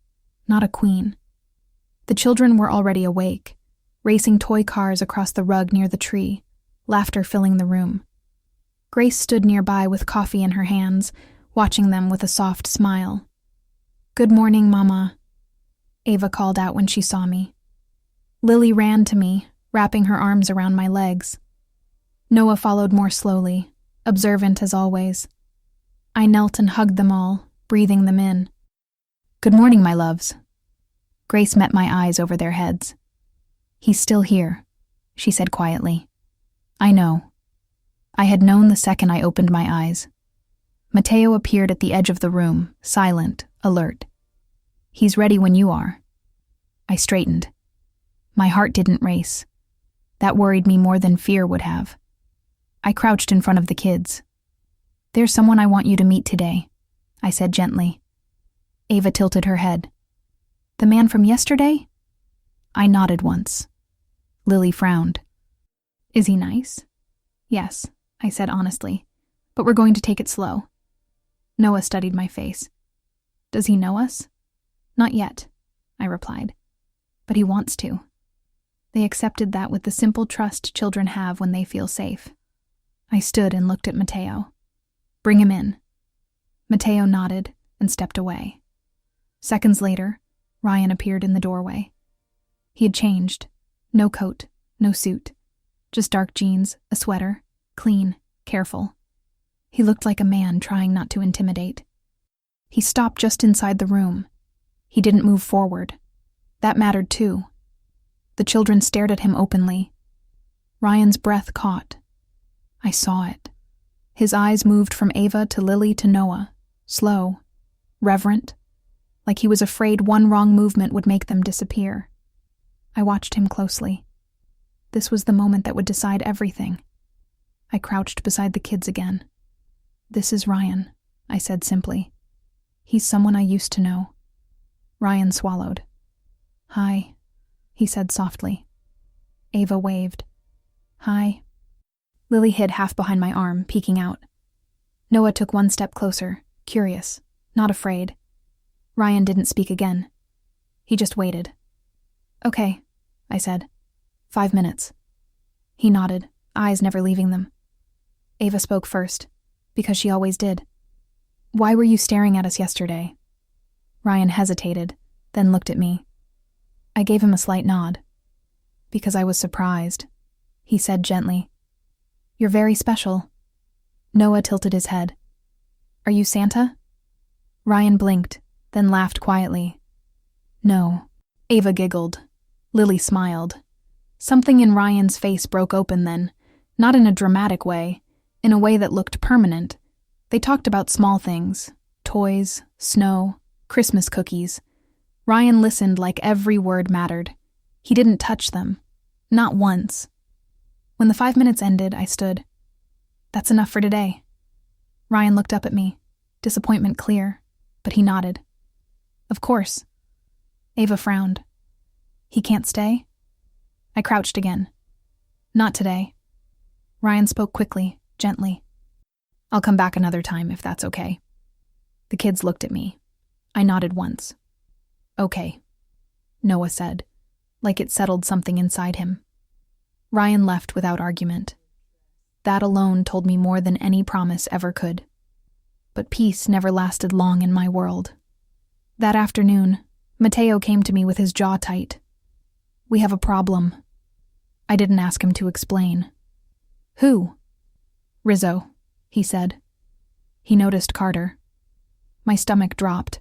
not a queen. The children were already awake, racing toy cars across the rug near the tree, laughter filling the room. Grace stood nearby with coffee in her hands, watching them with a soft smile. "Good morning, Mama," Ava called out when she saw me. Lily ran to me, wrapping her arms around my legs. Noah followed more slowly, observant as always. I knelt and hugged them all, breathing them in. "Good morning, my loves." Grace met my eyes over their heads. "He's still here," she said quietly. "I know." I had known the second I opened my eyes. Mateo appeared at the edge of the room, silent, alert. "He's ready when you are." I straightened. My heart didn't race. That worried me more than fear would have. I crouched in front of the kids. "There's someone I want you to meet today," I said gently. Ava tilted her head. "The man from yesterday?" I nodded once. Lily frowned. "Is he nice?" "Yes," I said honestly, "but we're going to take it slow." Noah studied my face. "Does he know us?" "Not yet," I replied. "But he wants to." They accepted that with the simple trust children have when they feel safe. I stood and looked at Mateo. "Bring him in." Mateo nodded and stepped away. Seconds later, Ryan appeared in the doorway. He had changed. No coat, no suit. Just dark jeans, a sweater, clean, careful. He looked like a man trying not to intimidate. He stopped just inside the room. He didn't move forward. That mattered too. The children stared at him openly. Ryan's breath caught. I saw it. His eyes moved from Ava to Lily to Noah, slow, reverent, like he was afraid one wrong movement would make them disappear. I watched him closely. This was the moment that would decide everything. I crouched beside the kids again. "This is Ryan," I said simply. "He's someone I used to know." Ryan swallowed. "Hi," he said softly. Ava waved. "Hi." Lily hid half behind my arm, peeking out. Noah took one step closer, curious, not afraid. Ryan didn't speak again. He just waited. "Okay," I said. 5 minutes. He nodded, eyes never leaving them. Ava spoke first, because she always did. "Why were you staring at us yesterday?" Ryan hesitated, then looked at me. I gave him a slight nod. "Because I was surprised," he said gently. "You're very special." Noah tilted his head. "Are you Santa?" Ryan blinked, then laughed quietly. "No." Ava giggled. Lily smiled. Something in Ryan's face broke open then, not in a dramatic way, in a way that looked permanent. They talked about small things, toys, snow, Christmas cookies. Ryan listened like every word mattered. He didn't touch them. Not once. When the 5 minutes ended, I stood. "That's enough for today." Ryan looked up at me, disappointment clear, but he nodded. "Of course." Ava frowned. "He can't stay?" I crouched again. "Not today." Ryan spoke quickly, gently. "I'll come back another time if that's okay." The kids looked at me. I nodded once. "Okay," Noah said, like it settled something inside him. Ryan left without argument. That alone told me more than any promise ever could. But peace never lasted long in my world. That afternoon, Mateo came to me with his jaw tight. "We have a problem." I didn't ask him to explain. "Who?" "Rizzo," he said. He noticed Carter. My stomach dropped.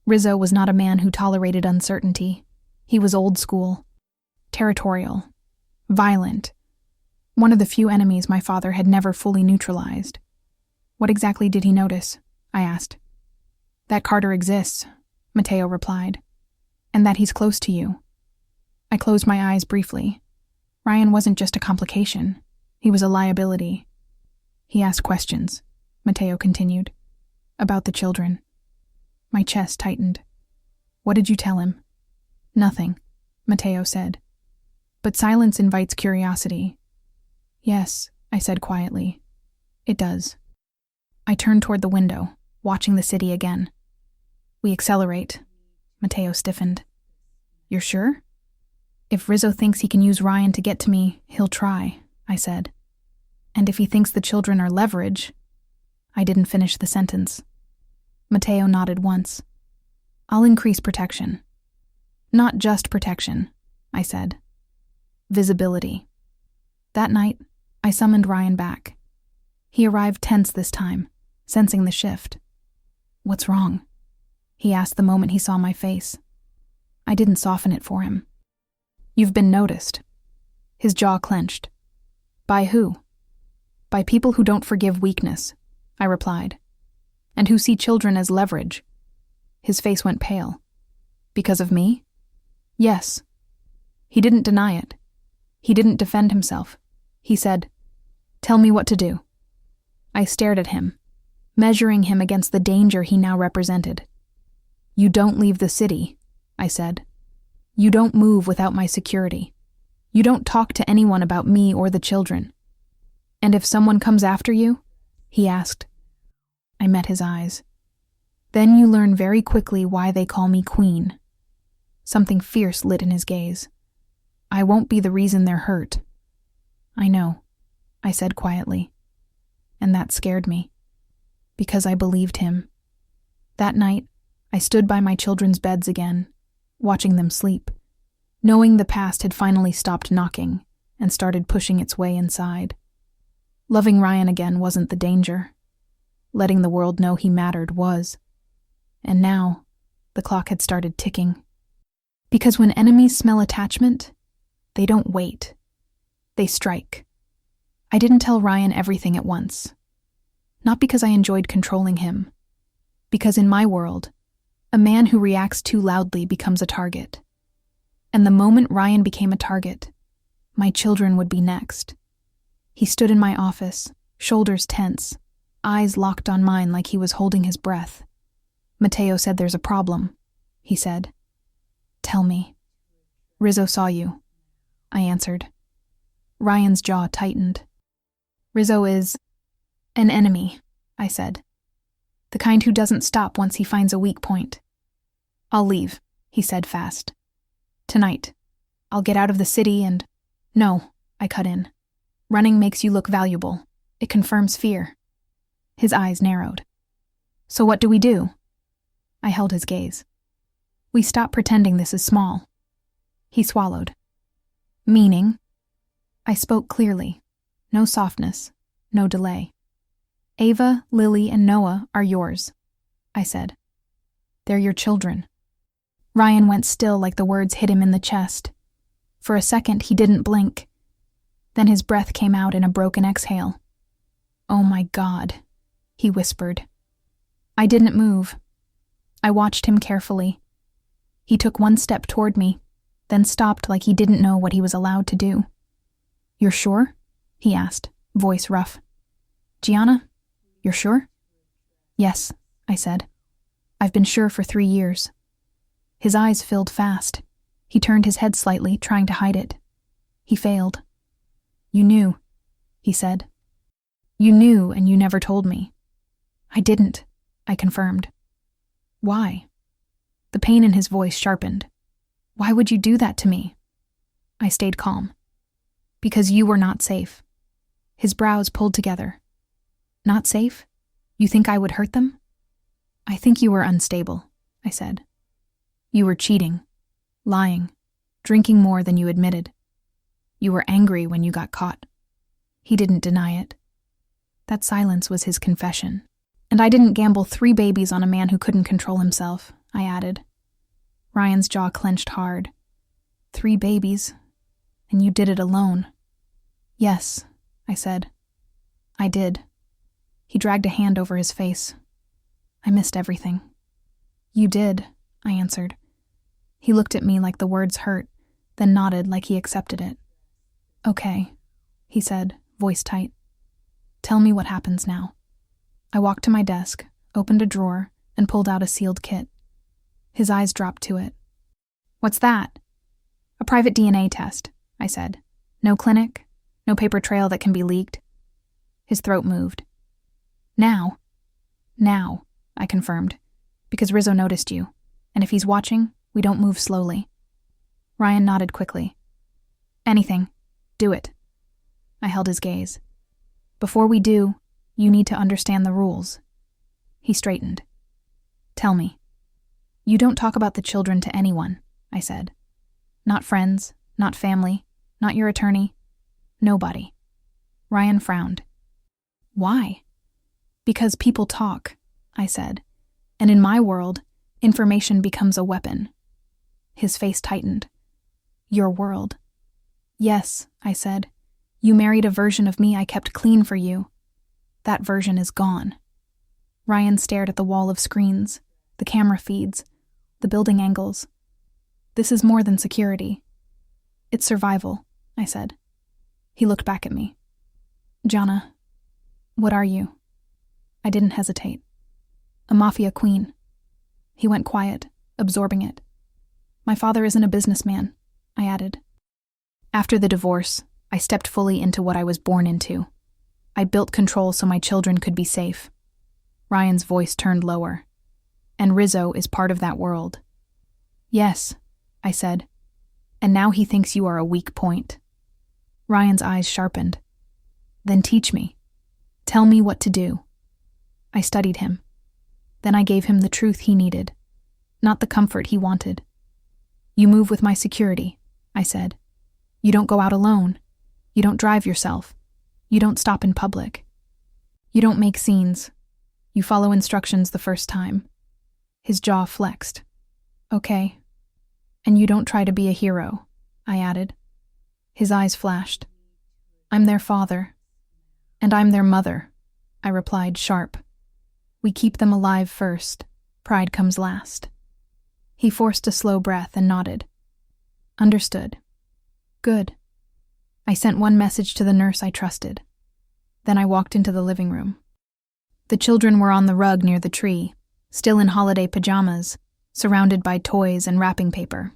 Rizzo was not a man who tolerated uncertainty. He was old school, territorial, violent. One of the few enemies my father had never fully neutralized. What exactly did he notice? I asked. That Carter exists, Mateo replied, and that he's close to you. I closed my eyes briefly. Ryan wasn't just a complication. He was a liability. He asked questions, Mateo continued, about the children. My chest tightened. What did you tell him? Nothing, Mateo said. But silence invites curiosity. Yes, I said quietly. It does. I turned toward the window, watching the city again. We accelerate. Mateo stiffened. You're sure? If Rizzo thinks he can use Ryan to get to me, he'll try, I said. And if he thinks the children are leverage... I didn't finish the sentence. Mateo nodded once. I'll increase protection. Not just protection, I said. Visibility. That night, I summoned Ryan back. He arrived tense this time, sensing the shift. What's wrong? He asked the moment he saw my face. I didn't soften it for him. You've been noticed. His jaw clenched. By who? By people who don't forgive weakness, I replied, and who see children as leverage. His face went pale. Because of me? Yes. He didn't deny it. He didn't defend himself. He said, Tell me what to do. I stared at him, measuring him against the danger he now represented. You don't leave the city, I said. You don't move without my security. You don't talk to anyone about me or the children. And if someone comes after you? He asked. I met his eyes. Then you learn very quickly why they call me Queen. Something fierce lit in his gaze. I won't be the reason they're hurt. I know, I said quietly. And that scared me. Because I believed him. That night, I stood by my children's beds again, watching them sleep, knowing the past had finally stopped knocking and started pushing its way inside. Loving Ryan again wasn't the danger. Letting the world know he mattered was. And now, the clock had started ticking. Because when enemies smell attachment, they don't wait. They strike. I didn't tell Ryan everything at once. Not because I enjoyed controlling him. Because in my world, a man who reacts too loudly becomes a target. And the moment Ryan became a target, my children would be next. He stood in my office, shoulders tense, eyes locked on mine like he was holding his breath. Mateo said there's a problem, he said. Tell me. Rizzo saw you, I answered. Ryan's jaw tightened. Rizzo is an enemy, I said. The kind who doesn't stop once he finds a weak point. I'll leave, he said fast. Tonight. I'll get out of the city and... No, I cut in. Running makes you look valuable. It confirms fear. His eyes narrowed. So what do we do? I held his gaze. We stop pretending this is small. He swallowed. Meaning? I spoke clearly. No softness. No delay. Ava, Lily, and Noah are yours, I said. They're your children. Ryan went still like the words hit him in the chest. For a second, he didn't blink. Then his breath came out in a broken exhale. Oh my God, he whispered. I didn't move. I watched him carefully. He took one step toward me, then stopped like he didn't know what he was allowed to do. You're sure? He asked, voice rough. Gianna, you're sure? Yes, I said. I've been sure for 3 years. His eyes filled fast. He turned his head slightly, trying to hide it. He failed. You knew, he said. You knew and you never told me. I didn't, I confirmed. Why? The pain in his voice sharpened. Why would you do that to me? I stayed calm. Because you were not safe. His brows pulled together. Not safe? You think I would hurt them? I think you were unstable, I said. You were cheating, lying, drinking more than you admitted. You were angry when you got caught. He didn't deny it. That silence was his confession. And I didn't gamble 3 babies on a man who couldn't control himself, I added. Ryan's jaw clenched hard. 3 babies. And you did it alone. Yes, I said. I did. He dragged a hand over his face. I missed everything. You did, I answered. He looked at me like the words hurt, then nodded like he accepted it. Okay, he said, voice tight. Tell me what happens now. I walked to my desk, opened a drawer, and pulled out a sealed kit. His eyes dropped to it. What's that? A private DNA test, I said. No clinic, no paper trail that can be leaked. His throat moved. Now, I confirmed, because Rizzo noticed you, and if he's watching, we don't move slowly. Ryan nodded quickly. Anything. Do it. I held his gaze. Before we do, you need to understand the rules. He straightened. Tell me. You don't talk about the children to anyone, I said. Not friends, not family, not your attorney. Nobody. Ryan frowned. Why? Because people talk, I said. And in my world, information becomes a weapon. His face tightened. Your world. Yes, I said. You married a version of me I kept clean for you. That version is gone. Ryan stared at the wall of screens, the camera feeds, the building angles. This is more than security. It's survival, I said. He looked back at me. Jana, what are you? I didn't hesitate. A Mafia queen. He went quiet, absorbing it. My father isn't a businessman, I added. After the divorce, I stepped fully into what I was born into. I built control so my children could be safe. Ryan's voice turned lower. And Rizzo is part of that world. Yes, I said. And now he thinks you are a weak point. Ryan's eyes sharpened. Then teach me. Tell me what to do. I studied him. Then I gave him the truth he needed, not the comfort he wanted. You move with my security, I said. You don't go out alone. You don't drive yourself. You don't stop in public. You don't make scenes. You follow instructions the first time. His jaw flexed. Okay. And you don't try to be a hero, I added. His eyes flashed. I'm their father. And I'm their mother, I replied, sharp. We keep them alive first. Pride comes last. He forced a slow breath and nodded. Understood. Good. I sent one message to the nurse I trusted. Then I walked into the living room. The children were on the rug near the tree, still in holiday pajamas, surrounded by toys and wrapping paper.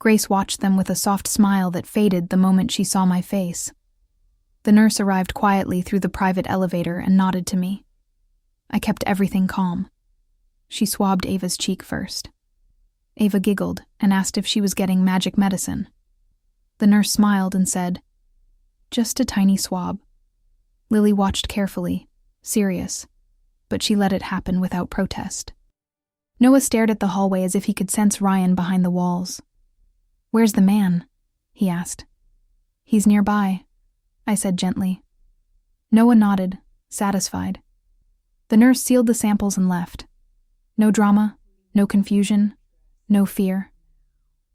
Grace watched them with a soft smile that faded the moment she saw my face. The nurse arrived quietly through the private elevator and nodded to me. I kept everything calm. She swabbed Ava's cheek first. Ava giggled and asked if she was getting magic medicine. The nurse smiled and said, Just a tiny swab. Lily watched carefully, serious, but she let it happen without protest. Noah stared at the hallway as if he could sense Ryan behind the walls. Where's the man? He asked. He's nearby, I said gently. Noah nodded, satisfied. The nurse sealed the samples and left. No drama, no confusion, no fear.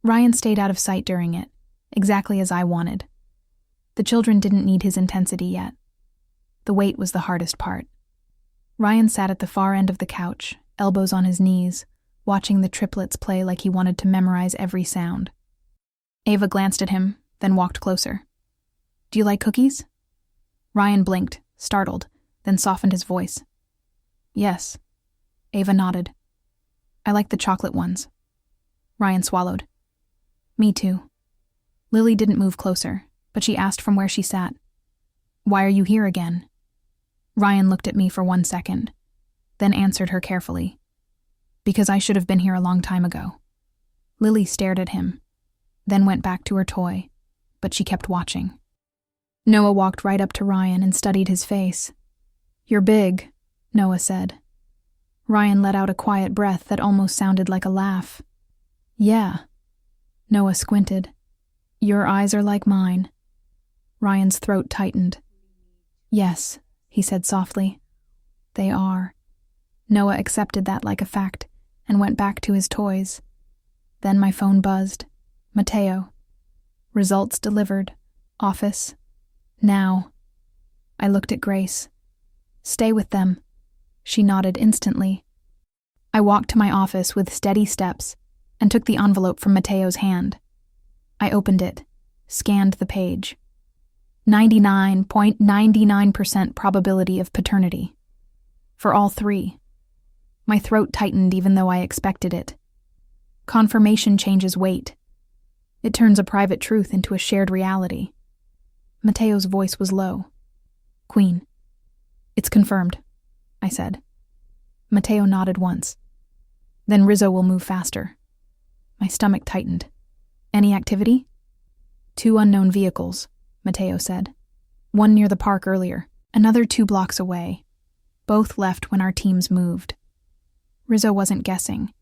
Ryan stayed out of sight during it, exactly as I wanted. The children didn't need his intensity yet. The wait was the hardest part. Ryan sat at the far end of the couch, elbows on his knees, watching the triplets play like he wanted to memorize every sound. Ava glanced at him, then walked closer. Do you like cookies? Ryan blinked, startled, then softened his voice. Yes. Ava nodded. I like the chocolate ones. Ryan swallowed. Me too. Lily didn't move closer, but she asked from where she sat. Why are you here again? Ryan looked at me for 1 second, then answered her carefully. Because I should have been here a long time ago. Lily stared at him, then went back to her toy, but she kept watching. Noah walked right up to Ryan and studied his face. You're big, Noah said. Ryan let out a quiet breath that almost sounded like a laugh. Yeah. Noah squinted. Your eyes are like mine. Ryan's throat tightened. Yes, he said softly. They are. Noah accepted that like a fact and went back to his toys. Then my phone buzzed. Mateo. Results delivered. Office. Now. I looked at Grace. Stay with them. She nodded instantly. I walked to my office with steady steps and took the envelope from Mateo's hand. I opened it, scanned the page. 99.99% probability of paternity. For all three. My throat tightened even though I expected it. Confirmation changes weight. It turns a private truth into a shared reality. Mateo's voice was low. Queen. It's confirmed, I said. Mateo nodded once. Then Rizzo will move faster. My stomach tightened. Any activity? 2 unknown vehicles, Mateo said. One near the park earlier, another 2 blocks away. Both left when our teams moved. Rizzo wasn't guessing.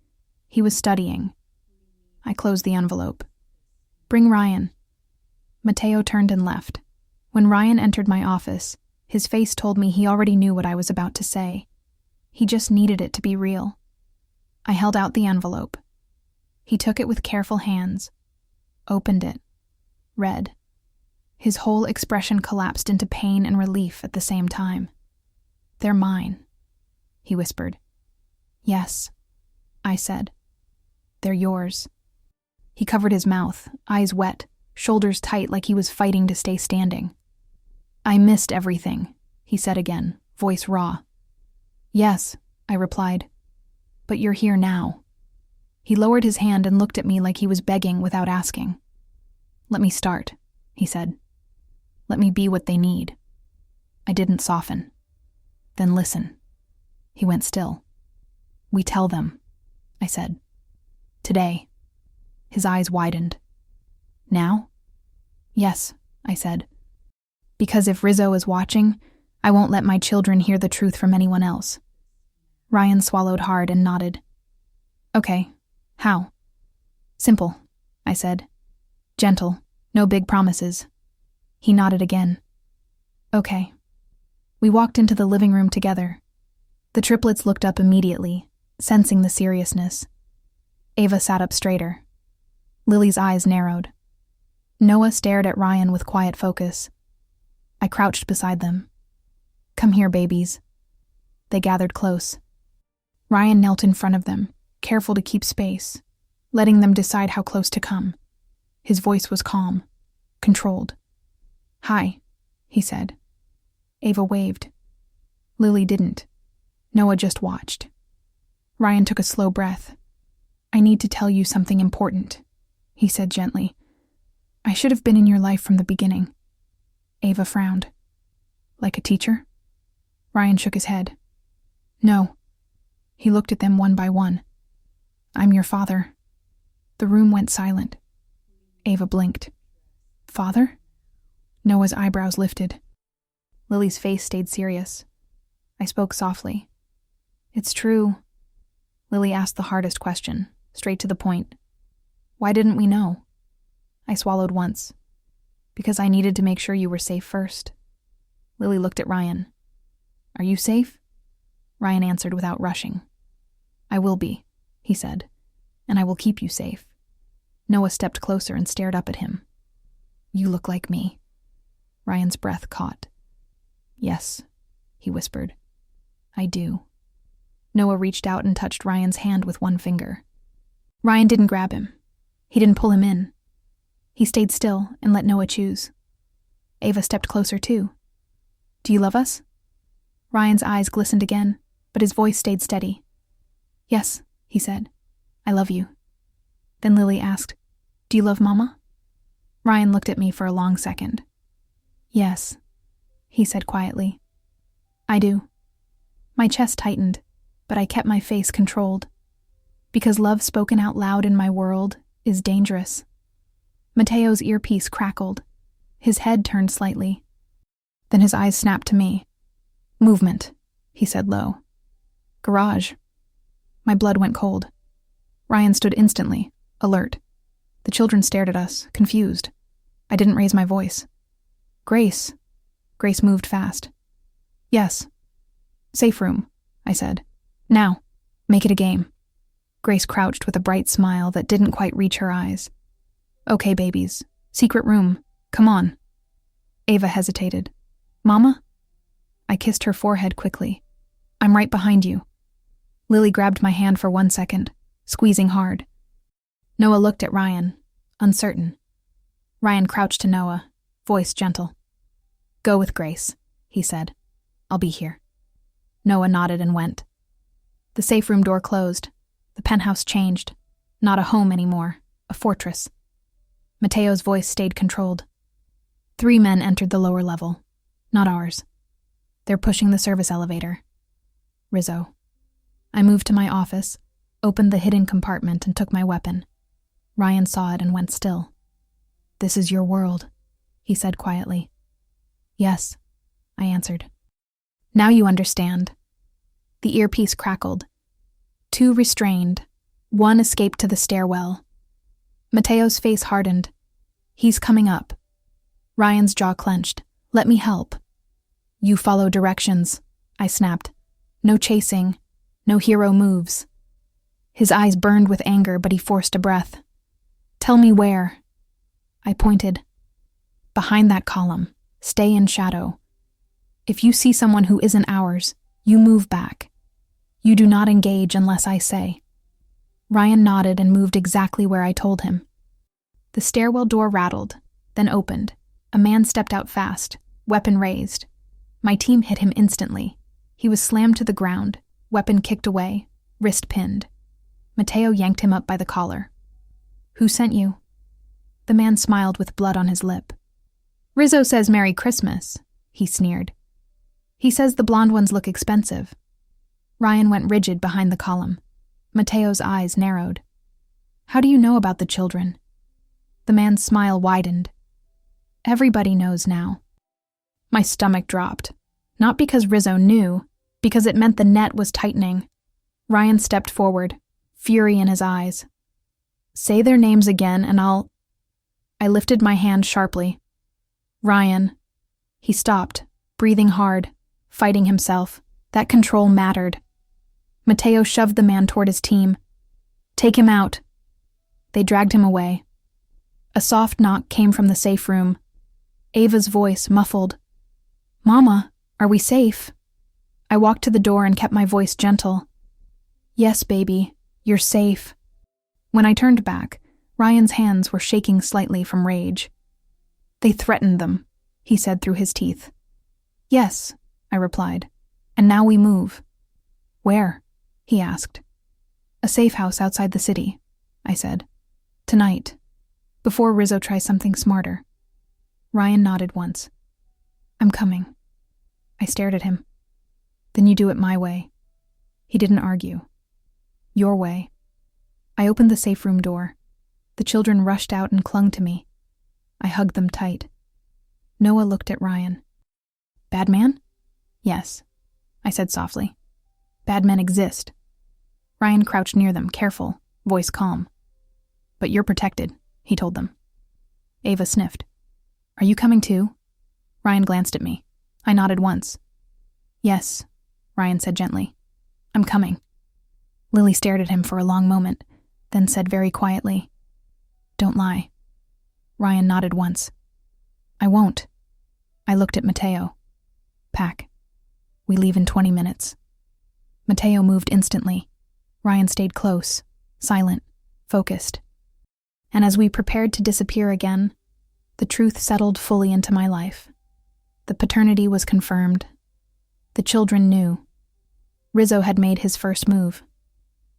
He was studying. I closed the envelope. Bring Ryan. Mateo turned and left. When Ryan entered my office, his face told me he already knew what I was about to say. He just needed it to be real. I held out the envelope. He took it with careful hands, opened it, read. His whole expression collapsed into pain and relief at the same time. They're mine, he whispered. Yes, I said. They're yours. He covered his mouth, eyes wet, shoulders tight like he was fighting to stay standing. I missed everything, he said again, voice raw. Yes, I replied. But you're here now. He lowered his hand and looked at me like he was begging without asking. Let me start, he said. Let me be what they need. I didn't soften. Then listen. He went still. We tell them, I said. Today. His eyes widened. Now? Yes, I said. Because if Rizzo is watching, I won't let my children hear the truth from anyone else. Ryan swallowed hard and nodded. Okay, how? Simple, I said. Gentle, no big promises. He nodded again. Okay. We walked into the living room together. The triplets looked up immediately, sensing the seriousness. Ava sat up straighter. Lily's eyes narrowed. Noah stared at Ryan with quiet focus. I crouched beside them. Come here, babies. They gathered close. Ryan knelt in front of them, careful to keep space, letting them decide how close to come. His voice was calm, controlled. Hi, he said. Ava waved. Lily didn't. Noah just watched. Ryan took a slow breath. I need to tell you something important, he said gently. I should have been in your life from the beginning. Ava frowned. Like a teacher? Ryan shook his head. No. He looked at them one by one. I'm your father. The room went silent. Ava blinked. Father? Noah's eyebrows lifted. Lily's face stayed serious. I spoke softly. It's true. Lily asked the hardest question, straight to the point. Why didn't we know? I swallowed once. Because I needed to make sure you were safe first. Lily looked at Ryan. Are you safe? Ryan answered without rushing. I will be, he said, and I will keep you safe. Noah stepped closer and stared up at him. You look like me. Ryan's breath caught. Yes, he whispered. I do. Noah reached out and touched Ryan's hand with one finger. Ryan didn't grab him. He didn't pull him in. He stayed still and let Noah choose. Ava stepped closer too. Do you love us? Ryan's eyes glistened again, but his voice stayed steady. Yes, he said. I love you. Then Lily asked, Do you love Mama? Ryan looked at me for a long second. Yes, he said quietly. I do. My chest tightened, but I kept my face controlled. Because love spoken out loud in my world is dangerous. Mateo's earpiece crackled. His head turned slightly. Then his eyes snapped to me. Movement, he said low. Garage. My blood went cold. Ryan stood instantly, alert. The children stared at us, confused. I didn't raise my voice. Grace. Grace moved fast. Yes. Safe room, I said. Now, make it a game. Grace crouched with a bright smile that didn't quite reach her eyes. Okay, babies. Secret room. Come on. Ava hesitated. Mama? I kissed her forehead quickly. I'm right behind you. Lily grabbed my hand for 1 second, squeezing hard. Noah looked at Ryan, uncertain. Ryan crouched to Noah, voice gentle. Go with Grace, he said. I'll be here. Noah nodded and went. The safe room door closed. The penthouse changed. Not a home anymore, a fortress. Mateo's voice stayed controlled. 3 men entered the lower level. Not ours. They're pushing the service elevator. Rizzo. I moved to my office, opened the hidden compartment, and took my weapon. Ryan saw it and went still. This is your world, he said quietly. Yes, I answered. Now you understand. The earpiece crackled. 2 restrained. 1 escaped to the stairwell. Mateo's face hardened. He's coming up. Ryan's jaw clenched. Let me help. You follow directions, I snapped. No chasing. No hero moves. His eyes burned with anger, but he forced a breath. Tell me where. I pointed. Behind that column. Stay in shadow. If you see someone who isn't ours, you move back. You do not engage unless I say. Ryan nodded and moved exactly where I told him. The stairwell door rattled, then opened. A man stepped out fast, weapon raised. My team hit him instantly. He was slammed to the ground, weapon kicked away, wrist pinned. Mateo yanked him up by the collar. Who sent you? The man smiled with blood on his lip. Rizzo says Merry Christmas, he sneered. He says the blonde ones look expensive. Ryan went rigid behind the column. Mateo's eyes narrowed. How do you know about the children? The man's smile widened. Everybody knows now. My stomach dropped. Not because Rizzo knew, because it meant the net was tightening. Ryan stepped forward, fury in his eyes. Say their names again and I'll... I lifted my hand sharply. Ryan. He stopped, breathing hard, fighting himself. That control mattered. Mateo shoved the man toward his team. Take him out. They dragged him away. A soft knock came from the safe room. Ava's voice muffled. Mama, are we safe? I walked to the door and kept my voice gentle. Yes, baby, you're safe. When I turned back, Ryan's hands were shaking slightly from rage. They threatened them, he said through his teeth. Yes, I replied. And now we move. Where? He asked. A safe house outside the city, I said. Tonight, before Rizzo tries something smarter. Ryan nodded once. I'm coming. I stared at him. Then you do it my way. He didn't argue. Your way. I opened the safe room door. The children rushed out and clung to me. I hugged them tight. Noah looked at Ryan. Bad man? Yes, I said softly. Bad men exist. Ryan crouched near them, careful, voice calm. But you're protected, he told them. Ava sniffed. Are you coming too? Ryan glanced at me. I nodded once. Yes, Ryan said gently. I'm coming. Lily stared at him for a long moment, then said very quietly, Don't lie. Ryan nodded once. I won't. I looked at Mateo. Pack. We leave in 20 minutes. Mateo moved instantly. Ryan stayed close, silent, focused. And as we prepared to disappear again, the truth settled fully into my life. The paternity was confirmed. The children knew. Rizzo had made his first move.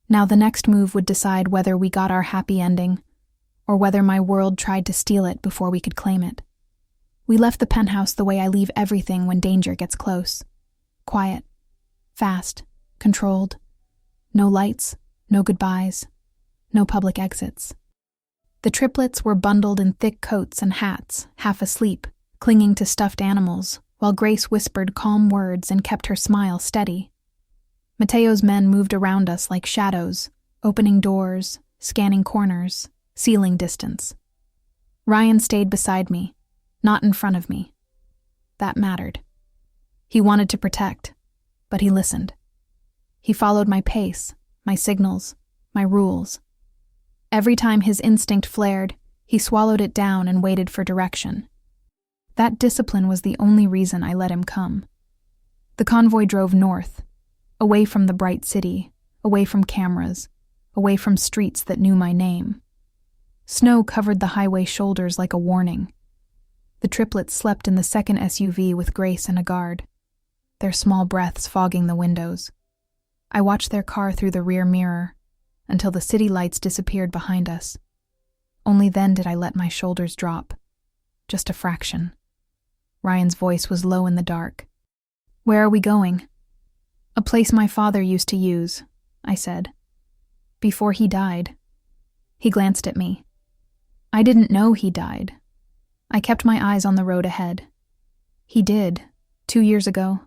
Now the next move would decide whether we got our happy ending, or whether my world tried to steal it before we could claim it. We left the penthouse the way I leave everything when danger gets close. Quiet, fast, controlled. No lights, no goodbyes, no public exits. The triplets were bundled in thick coats and hats, half asleep, clinging to stuffed animals, while Grace whispered calm words and kept her smile steady. Mateo's men moved around us like shadows, opening doors, scanning corners, sealing distance. Ryan stayed beside me, not in front of me. That mattered. He wanted to protect, but he listened. He followed my pace, my signals, my rules. Every time his instinct flared, he swallowed it down and waited for direction. That discipline was the only reason I let him come. The convoy drove north, away from the bright city, away from cameras, away from streets that knew my name. Snow covered the highway shoulders like a warning. The triplets slept in the second SUV with Grace and a guard, their small breaths fogging the windows. I watched their car through the rear mirror until the city lights disappeared behind us. Only then did I let my shoulders drop. Just a fraction. Ryan's voice was low in the dark. "Where are we going?" "A place my father used to use," I said. "Before he died." He glanced at me. I didn't know he died. I kept my eyes on the road ahead. "He did, 2 years ago."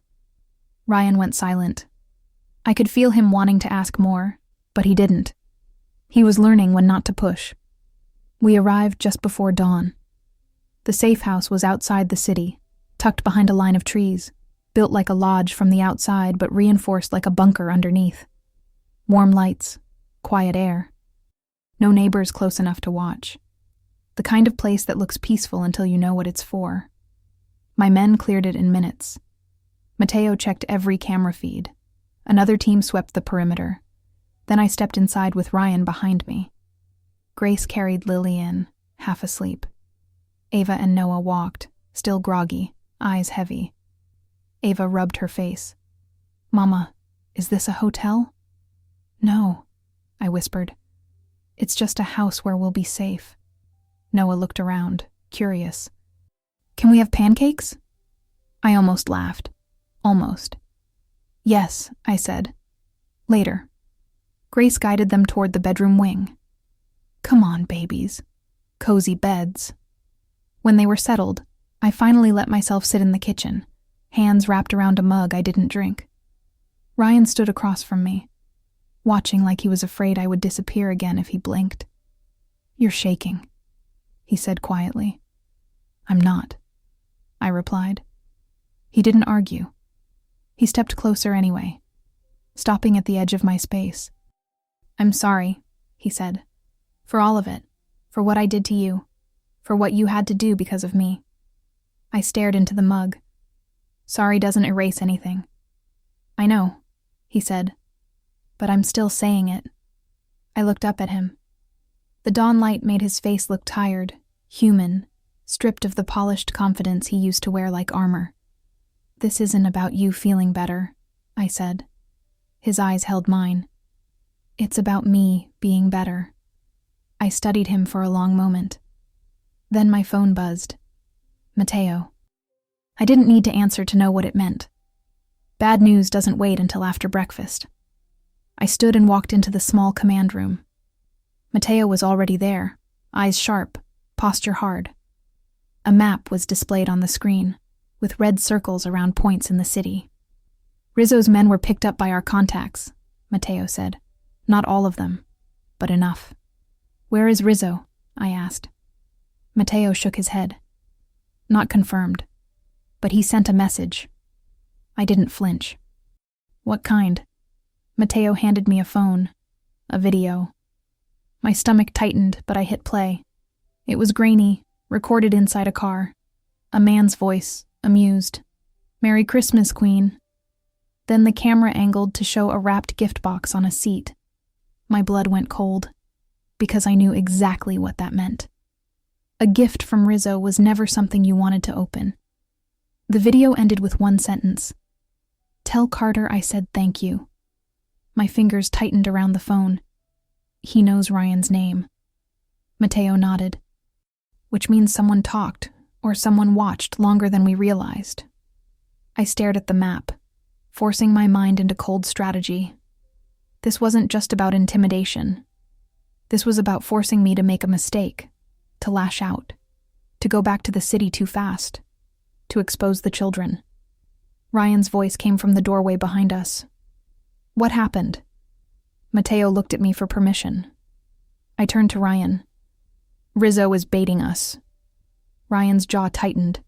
Ryan went silent. I could feel him wanting to ask more, but he didn't. He was learning when not to push. We arrived just before dawn. The safe house was outside the city, tucked behind a line of trees, built like a lodge from the outside but reinforced like a bunker underneath. Warm lights, quiet air. No neighbors close enough to watch. The kind of place that looks peaceful until you know what it's for. My men cleared it in minutes. Mateo checked every camera feed. Another team swept the perimeter. Then I stepped inside with Ryan behind me. Grace carried Lily in, half asleep. Ava and Noah walked, still groggy, eyes heavy. Ava rubbed her face. "Mama, is this a hotel?" "No," I whispered. "It's just a house where we'll be safe." Noah looked around, curious. "Can we have pancakes?" I almost laughed. Almost. "Yes," I said. "Later." Grace guided them toward the bedroom wing. "Come on, babies. Cozy beds." When they were settled, I finally let myself sit in the kitchen, hands wrapped around a mug I didn't drink. Ryan stood across from me, watching like he was afraid I would disappear again if he blinked. "You're shaking," he said quietly. "I'm not," I replied. He didn't argue. He stepped closer anyway, stopping at the edge of my space. "I'm sorry," he said, "for all of it, for what I did to you, for what you had to do because of me." I stared into the mug. "Sorry doesn't erase anything." "I know," he said, "but I'm still saying it." I looked up at him. The dawn light made his face look tired, human, stripped of the polished confidence he used to wear like armor. "This isn't about you feeling better," I said. His eyes held mine. "It's about me being better." I studied him for a long moment. Then my phone buzzed. Mateo. I didn't need to answer to know what it meant. Bad news doesn't wait until after breakfast. I stood and walked into the small command room. Mateo was already there, eyes sharp, posture hard. A map was displayed on the screen, with red circles around points in the city. "Rizzo's men were picked up by our contacts," Mateo said. "Not all of them, but enough." "Where is Rizzo?" I asked. Mateo shook his head. "Not confirmed, but he sent a message." I didn't flinch. "What kind?" Mateo handed me a phone, a video. My stomach tightened, but I hit play. It was grainy, recorded inside a car. A man's voice, amused. "Merry Christmas, Queen." Then the camera angled to show a wrapped gift box on a seat. My blood went cold, because I knew exactly what that meant. A gift from Rizzo was never something you wanted to open. The video ended with one sentence. "Tell Carter I said thank you." My fingers tightened around the phone. He knows Ryan's name. Mateo nodded. Which means someone talked, or someone watched longer than we realized. I stared at the map, forcing my mind into cold strategy. This wasn't just about intimidation. This was about forcing me to make a mistake, to lash out, to go back to the city too fast, to expose the children. Ryan's voice came from the doorway behind us. "What happened?" Mateo looked at me for permission. I turned to Ryan. "Rizzo is baiting us." Ryan's jaw tightened.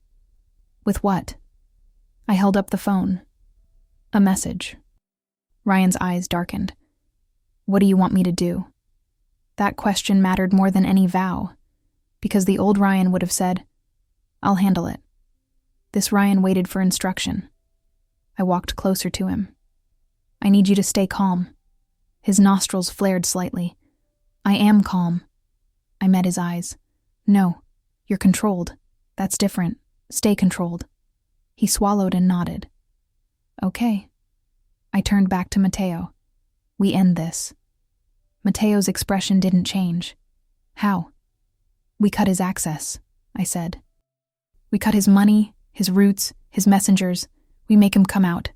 "With what?" I held up the phone. "A message." Ryan's eyes darkened. "What do you want me to do?" That question mattered more than any vow, because the old Ryan would have said, "I'll handle it. This Ryan waited for instruction. I walked closer to him. I need you to stay calm. His nostrils flared slightly. I am calm. I met his eyes. No, you're controlled. That's different. Stay controlled. He swallowed and nodded. Okay. I turned back to Mateo. We end this. Mateo's expression didn't change. How? We cut his access, I said. We cut his money, his routes, his messengers. We make him come out.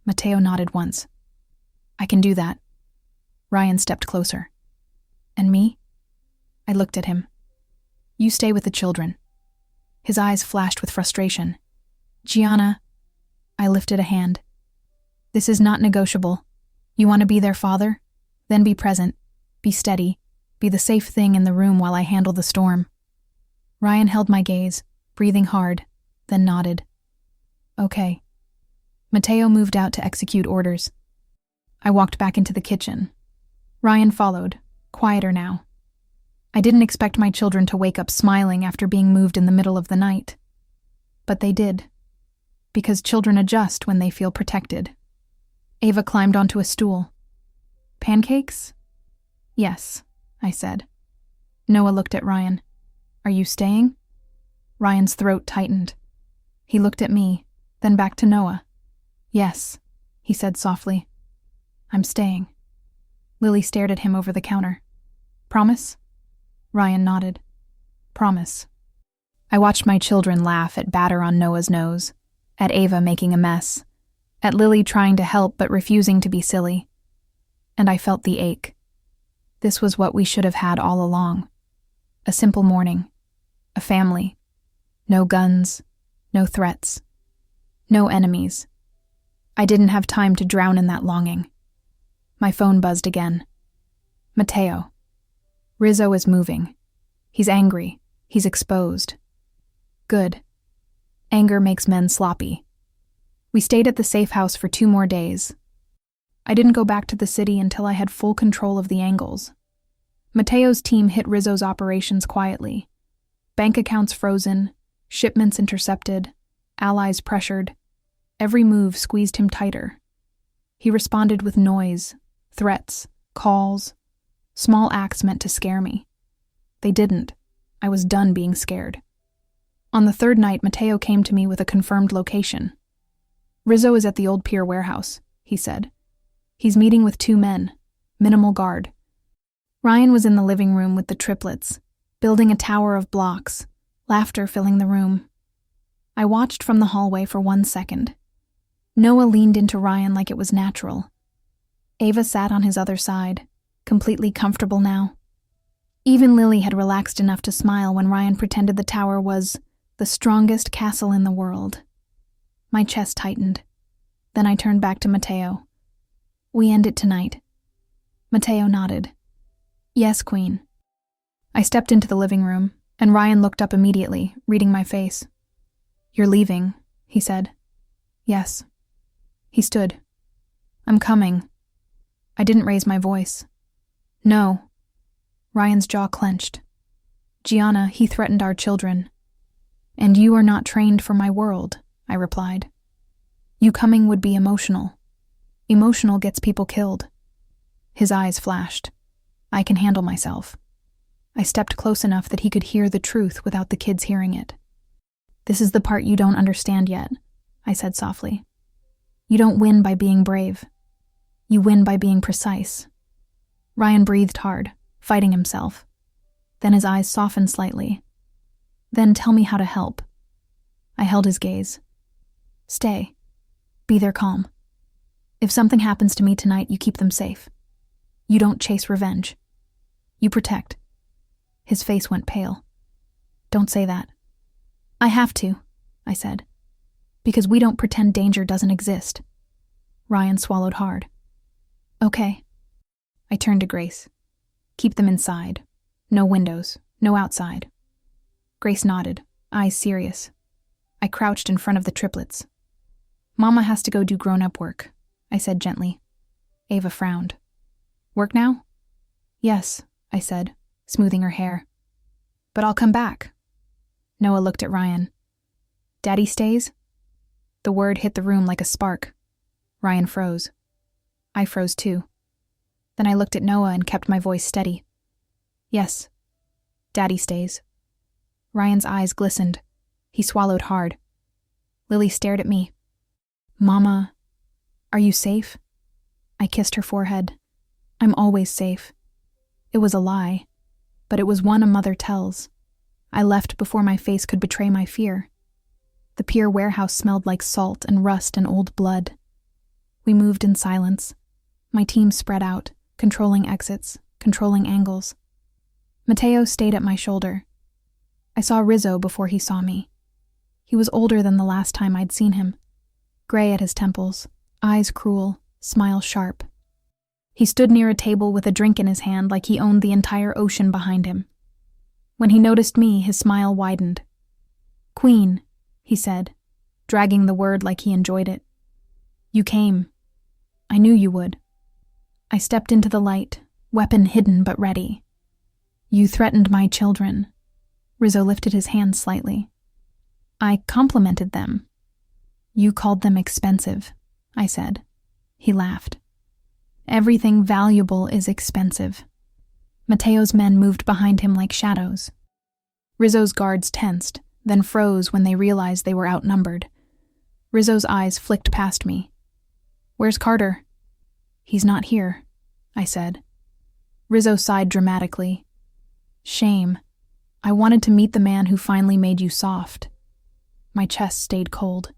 Mateo nodded once. I can do that. Ryan stepped closer. And me? I looked at him. You stay with the children. His eyes flashed with frustration. Gianna, I lifted a hand. This is not negotiable. You want to be their father? Then be present. Be steady. Be the safe thing in the room while I handle the storm. Ryan held my gaze, breathing hard, then nodded. Okay. Mateo moved out to execute orders. I walked back into the kitchen. Ryan followed, quieter now. I didn't expect my children to wake up smiling after being moved in the middle of the night. But they did. Because children adjust when they feel protected. Ava climbed onto a stool. Pancakes? Yes, I said. Noah looked at Ryan. Are you staying? Ryan's throat tightened. He looked at me, then back to Noah. Yes, he said softly. I'm staying. Lily stared at him over the counter. Promise? Ryan nodded. Promise. I watched my children laugh at batter on Noah's nose, at Ava making a mess, at Lily trying to help but refusing to be silly. And I felt the ache. This was what we should have had all along. A simple morning. A family. No guns. No threats. No enemies. I didn't have time to drown in that longing. My phone buzzed again. Mateo. Rizzo is moving. He's angry. He's exposed. Good. Anger makes men sloppy. We stayed at the safe house for 2 more days. I didn't go back to the city until I had full control of the angles. Mateo's team hit Rizzo's operations quietly. Bank accounts frozen, shipments intercepted, allies pressured. Every move squeezed him tighter. He responded with noise, threats, calls, small acts meant to scare me. They didn't. I was done being scared. On the 3rd night, Mateo came to me with a confirmed location. Rizzo is at the old pier warehouse, he said. He's meeting with 2 men, minimal guard. Ryan was in the living room with the triplets, building a tower of blocks, laughter filling the room. I watched from the hallway for 1 second. Noah leaned into Ryan like it was natural. Ava sat on his other side, completely comfortable now. Even Lily had relaxed enough to smile when Ryan pretended the tower was the strongest castle in the world. My chest tightened. Then I turned back to Mateo. We end it tonight. Mateo nodded. Yes, Queen. I stepped into the living room, and Ryan looked up immediately, reading my face. You're leaving, he said. Yes. He stood. I'm coming. I didn't raise my voice. No. Ryan's jaw clenched. Gianna, he threatened our children. And you are not trained for my world, I replied. You coming would be emotional. Emotional gets people killed. His eyes flashed. I can handle myself. I stepped close enough that he could hear the truth without the kids hearing it. This is the part you don't understand yet, I said softly. You don't win by being brave. You win by being precise. Ryan breathed hard, fighting himself. Then his eyes softened slightly. Then tell me how to help. I held his gaze. Stay. Be their calm. If something happens to me tonight, you keep them safe. You don't chase revenge. You protect. His face went pale. Don't say that. I have to, I said. Because we don't pretend danger doesn't exist. Ryan swallowed hard. Okay. I turned to Grace. Keep them inside. No windows. No outside. Grace nodded, eyes serious. I crouched in front of the triplets. Mama has to go do grown-up work, I said gently. Ava frowned. Work now? Yes, I said, smoothing her hair. But I'll come back. Noah looked at Ryan. Daddy stays? The word hit the room like a spark. Ryan froze. I froze too. Then I looked at Noah and kept my voice steady. Yes, Daddy stays. Ryan's eyes glistened. He swallowed hard. Lily stared at me. Mama, are you safe? I kissed her forehead. I'm always safe. It was a lie, but it was one a mother tells. I left before my face could betray my fear. The pier warehouse smelled like salt and rust and old blood. We moved in silence. My team spread out, controlling exits, controlling angles. Mateo stayed at my shoulder. I saw Rizzo before he saw me. He was older than the last time I'd seen him. Gray at his temples, eyes cruel, smile sharp. He stood near a table with a drink in his hand like he owned the entire ocean behind him. When he noticed me, his smile widened. Queen, he said, dragging the word like he enjoyed it. You came. I knew you would. I stepped into the light, weapon hidden but ready. You threatened my children. Rizzo lifted his hand slightly. I complimented them. You called them expensive, I said. He laughed. Everything valuable is expensive. Mateo's men moved behind him like shadows. Rizzo's guards tensed, then froze when they realized they were outnumbered. Rizzo's eyes flicked past me. Where's Carter? He's not here, I said. Rizzo sighed dramatically. Shame. I wanted to meet the man who finally made you soft. My chest stayed cold.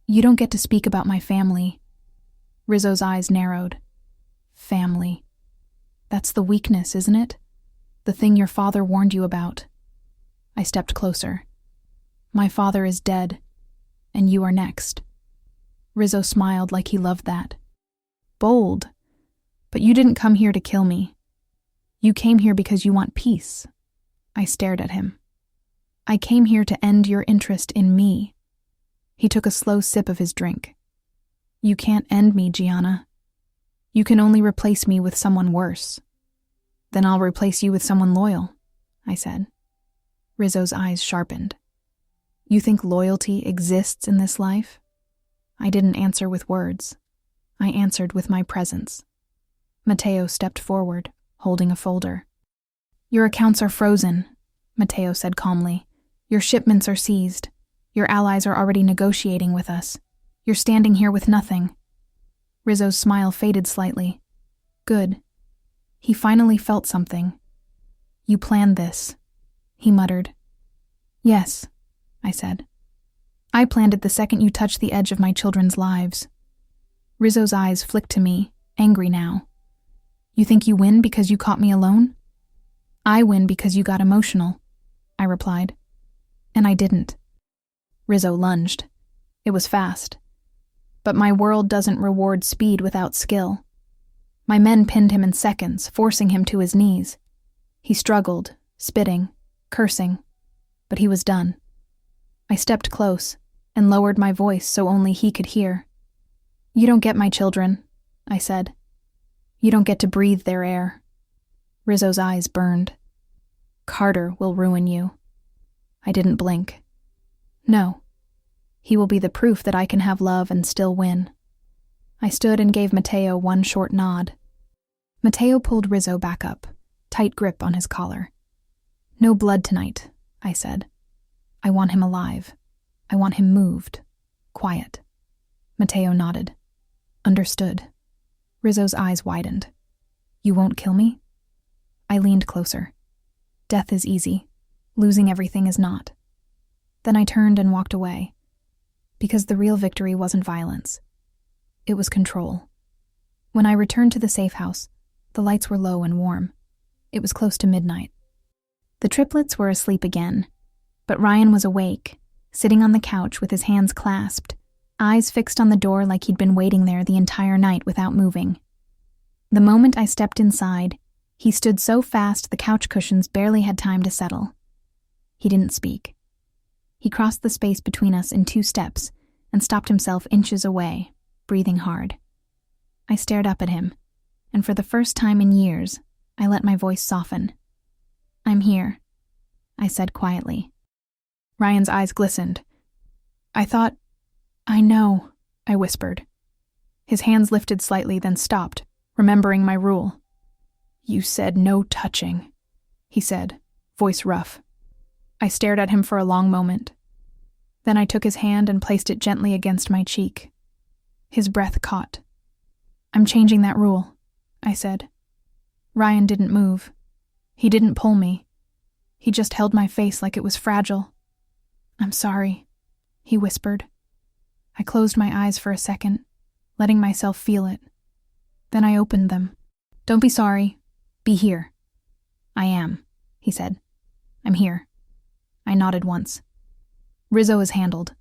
You don't get to speak about my family. Rizzo's eyes narrowed. Family. That's the weakness, isn't it? The thing your father warned you about. I stepped closer. My father is dead, and you are next. Rizzo smiled like he loved that. Bold. But you didn't come here to kill me. You came here because you want peace. I stared at him. I came here to end your interest in me. He took a slow sip of his drink. You can't end me, Gianna. You can only replace me with someone worse. Then I'll replace you with someone loyal, I said. Rizzo's eyes sharpened. You think loyalty exists in this life? I didn't answer with words. I answered with my presence. Mateo stepped forward, holding a folder. Your accounts are frozen, Mateo said calmly. Your shipments are seized. Your allies are already negotiating with us. You're standing here with nothing. Rizzo's smile faded slightly. Good. He finally felt something. You planned this, he muttered. Yes, I said. I planned it the second you touched the edge of my children's lives. Rizzo's eyes flicked to me, angry now. You think you win because you caught me alone? I win because you got emotional, I replied. And I didn't. Rizzo lunged. It was fast. But my world doesn't reward speed without skill. My men pinned him in seconds, forcing him to his knees. He struggled, spitting, cursing, but he was done. I stepped close and lowered my voice so only he could hear. You don't get my children, I said. You don't get to breathe their air. Rizzo's eyes burned. Carter will ruin you. I didn't blink. No. He will be the proof that I can have love and still win. I stood and gave Mateo one short nod. Mateo pulled Rizzo back up, tight grip on his collar. No blood tonight, I said. I want him alive. I want him moved. Quiet. Mateo nodded. Understood. Rizzo's eyes widened. You won't kill me? I leaned closer. Death is easy. Losing everything is not. Then I turned and walked away. Because the real victory wasn't violence. It was control. When I returned to the safe house, the lights were low and warm. It was close to midnight. The triplets were asleep again, but Ryan was awake, sitting on the couch with his hands clasped, eyes fixed on the door like he'd been waiting there the entire night without moving. The moment I stepped inside, he stood so fast the couch cushions barely had time to settle. He didn't speak. He crossed the space between us in 2 steps and stopped himself inches away, breathing hard. I stared up at him, and for the first time in years, I let my voice soften. I'm here, I said quietly. Ryan's eyes glistened. I know, I whispered. His hands lifted slightly, then stopped, remembering my rule. You said no touching, he said, voice rough. I stared at him for a long moment. Then I took his hand and placed it gently against my cheek. His breath caught. I'm changing that rule, I said. Ryan didn't move. He didn't pull me. He just held my face like it was fragile. I'm sorry, he whispered. I closed my eyes for a second, letting myself feel it. Then I opened them. Don't be sorry. Be here. I am, he said. I'm here. I nodded once. Rizzo is handled.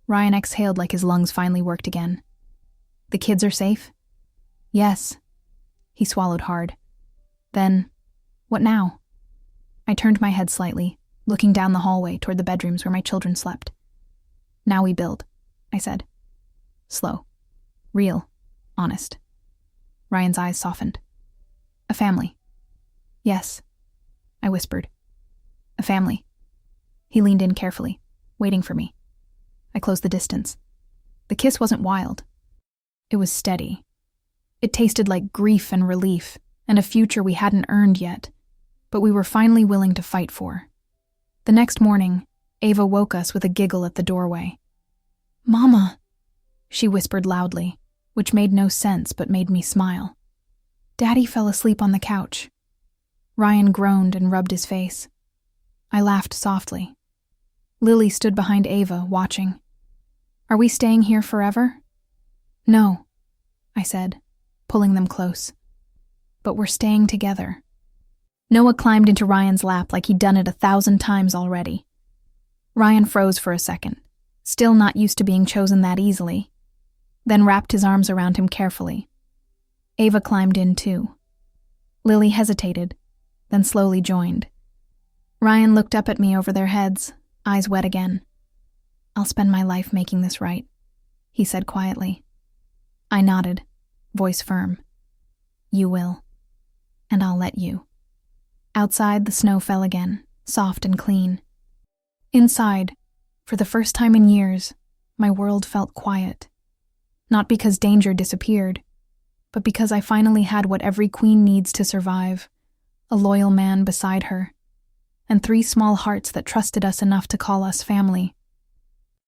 Ryan exhaled like his lungs finally worked again. The kids are safe? Yes. He swallowed hard. Then, what now? I turned my head slightly, looking down the hallway toward the bedrooms where my children slept. Now we build, I said. Slow. Real. Honest. Ryan's eyes softened. A family. Yes, I whispered. A family. He leaned in carefully, waiting for me. I closed the distance. The kiss wasn't wild. It was steady. It tasted like grief and relief, and a future we hadn't earned yet, but we were finally willing to fight for. The next morning, Ava woke us with a giggle at the doorway. Mama, she whispered loudly, which made no sense but made me smile. Daddy fell asleep on the couch. Ryan groaned and rubbed his face. I laughed softly. Lily stood behind Ava, watching. Are we staying here forever? No, I said, pulling them close. But we're staying together. Noah climbed into Ryan's lap like he'd done it 1,000 times already. Ryan froze for a second, still not used to being chosen that easily, then wrapped his arms around him carefully. Ava climbed in too. Lily hesitated, then slowly joined. Ryan looked up at me over their heads, eyes wet again. I'll spend my life making this right, he said quietly. I nodded, voice firm. You will. And I'll let you. Outside, the snow fell again, soft and clean. Inside, for the first time in years, my world felt quiet. Not because danger disappeared, but because I finally had what every queen needs to survive, a loyal man beside her, and 3 small hearts that trusted us enough to call us family.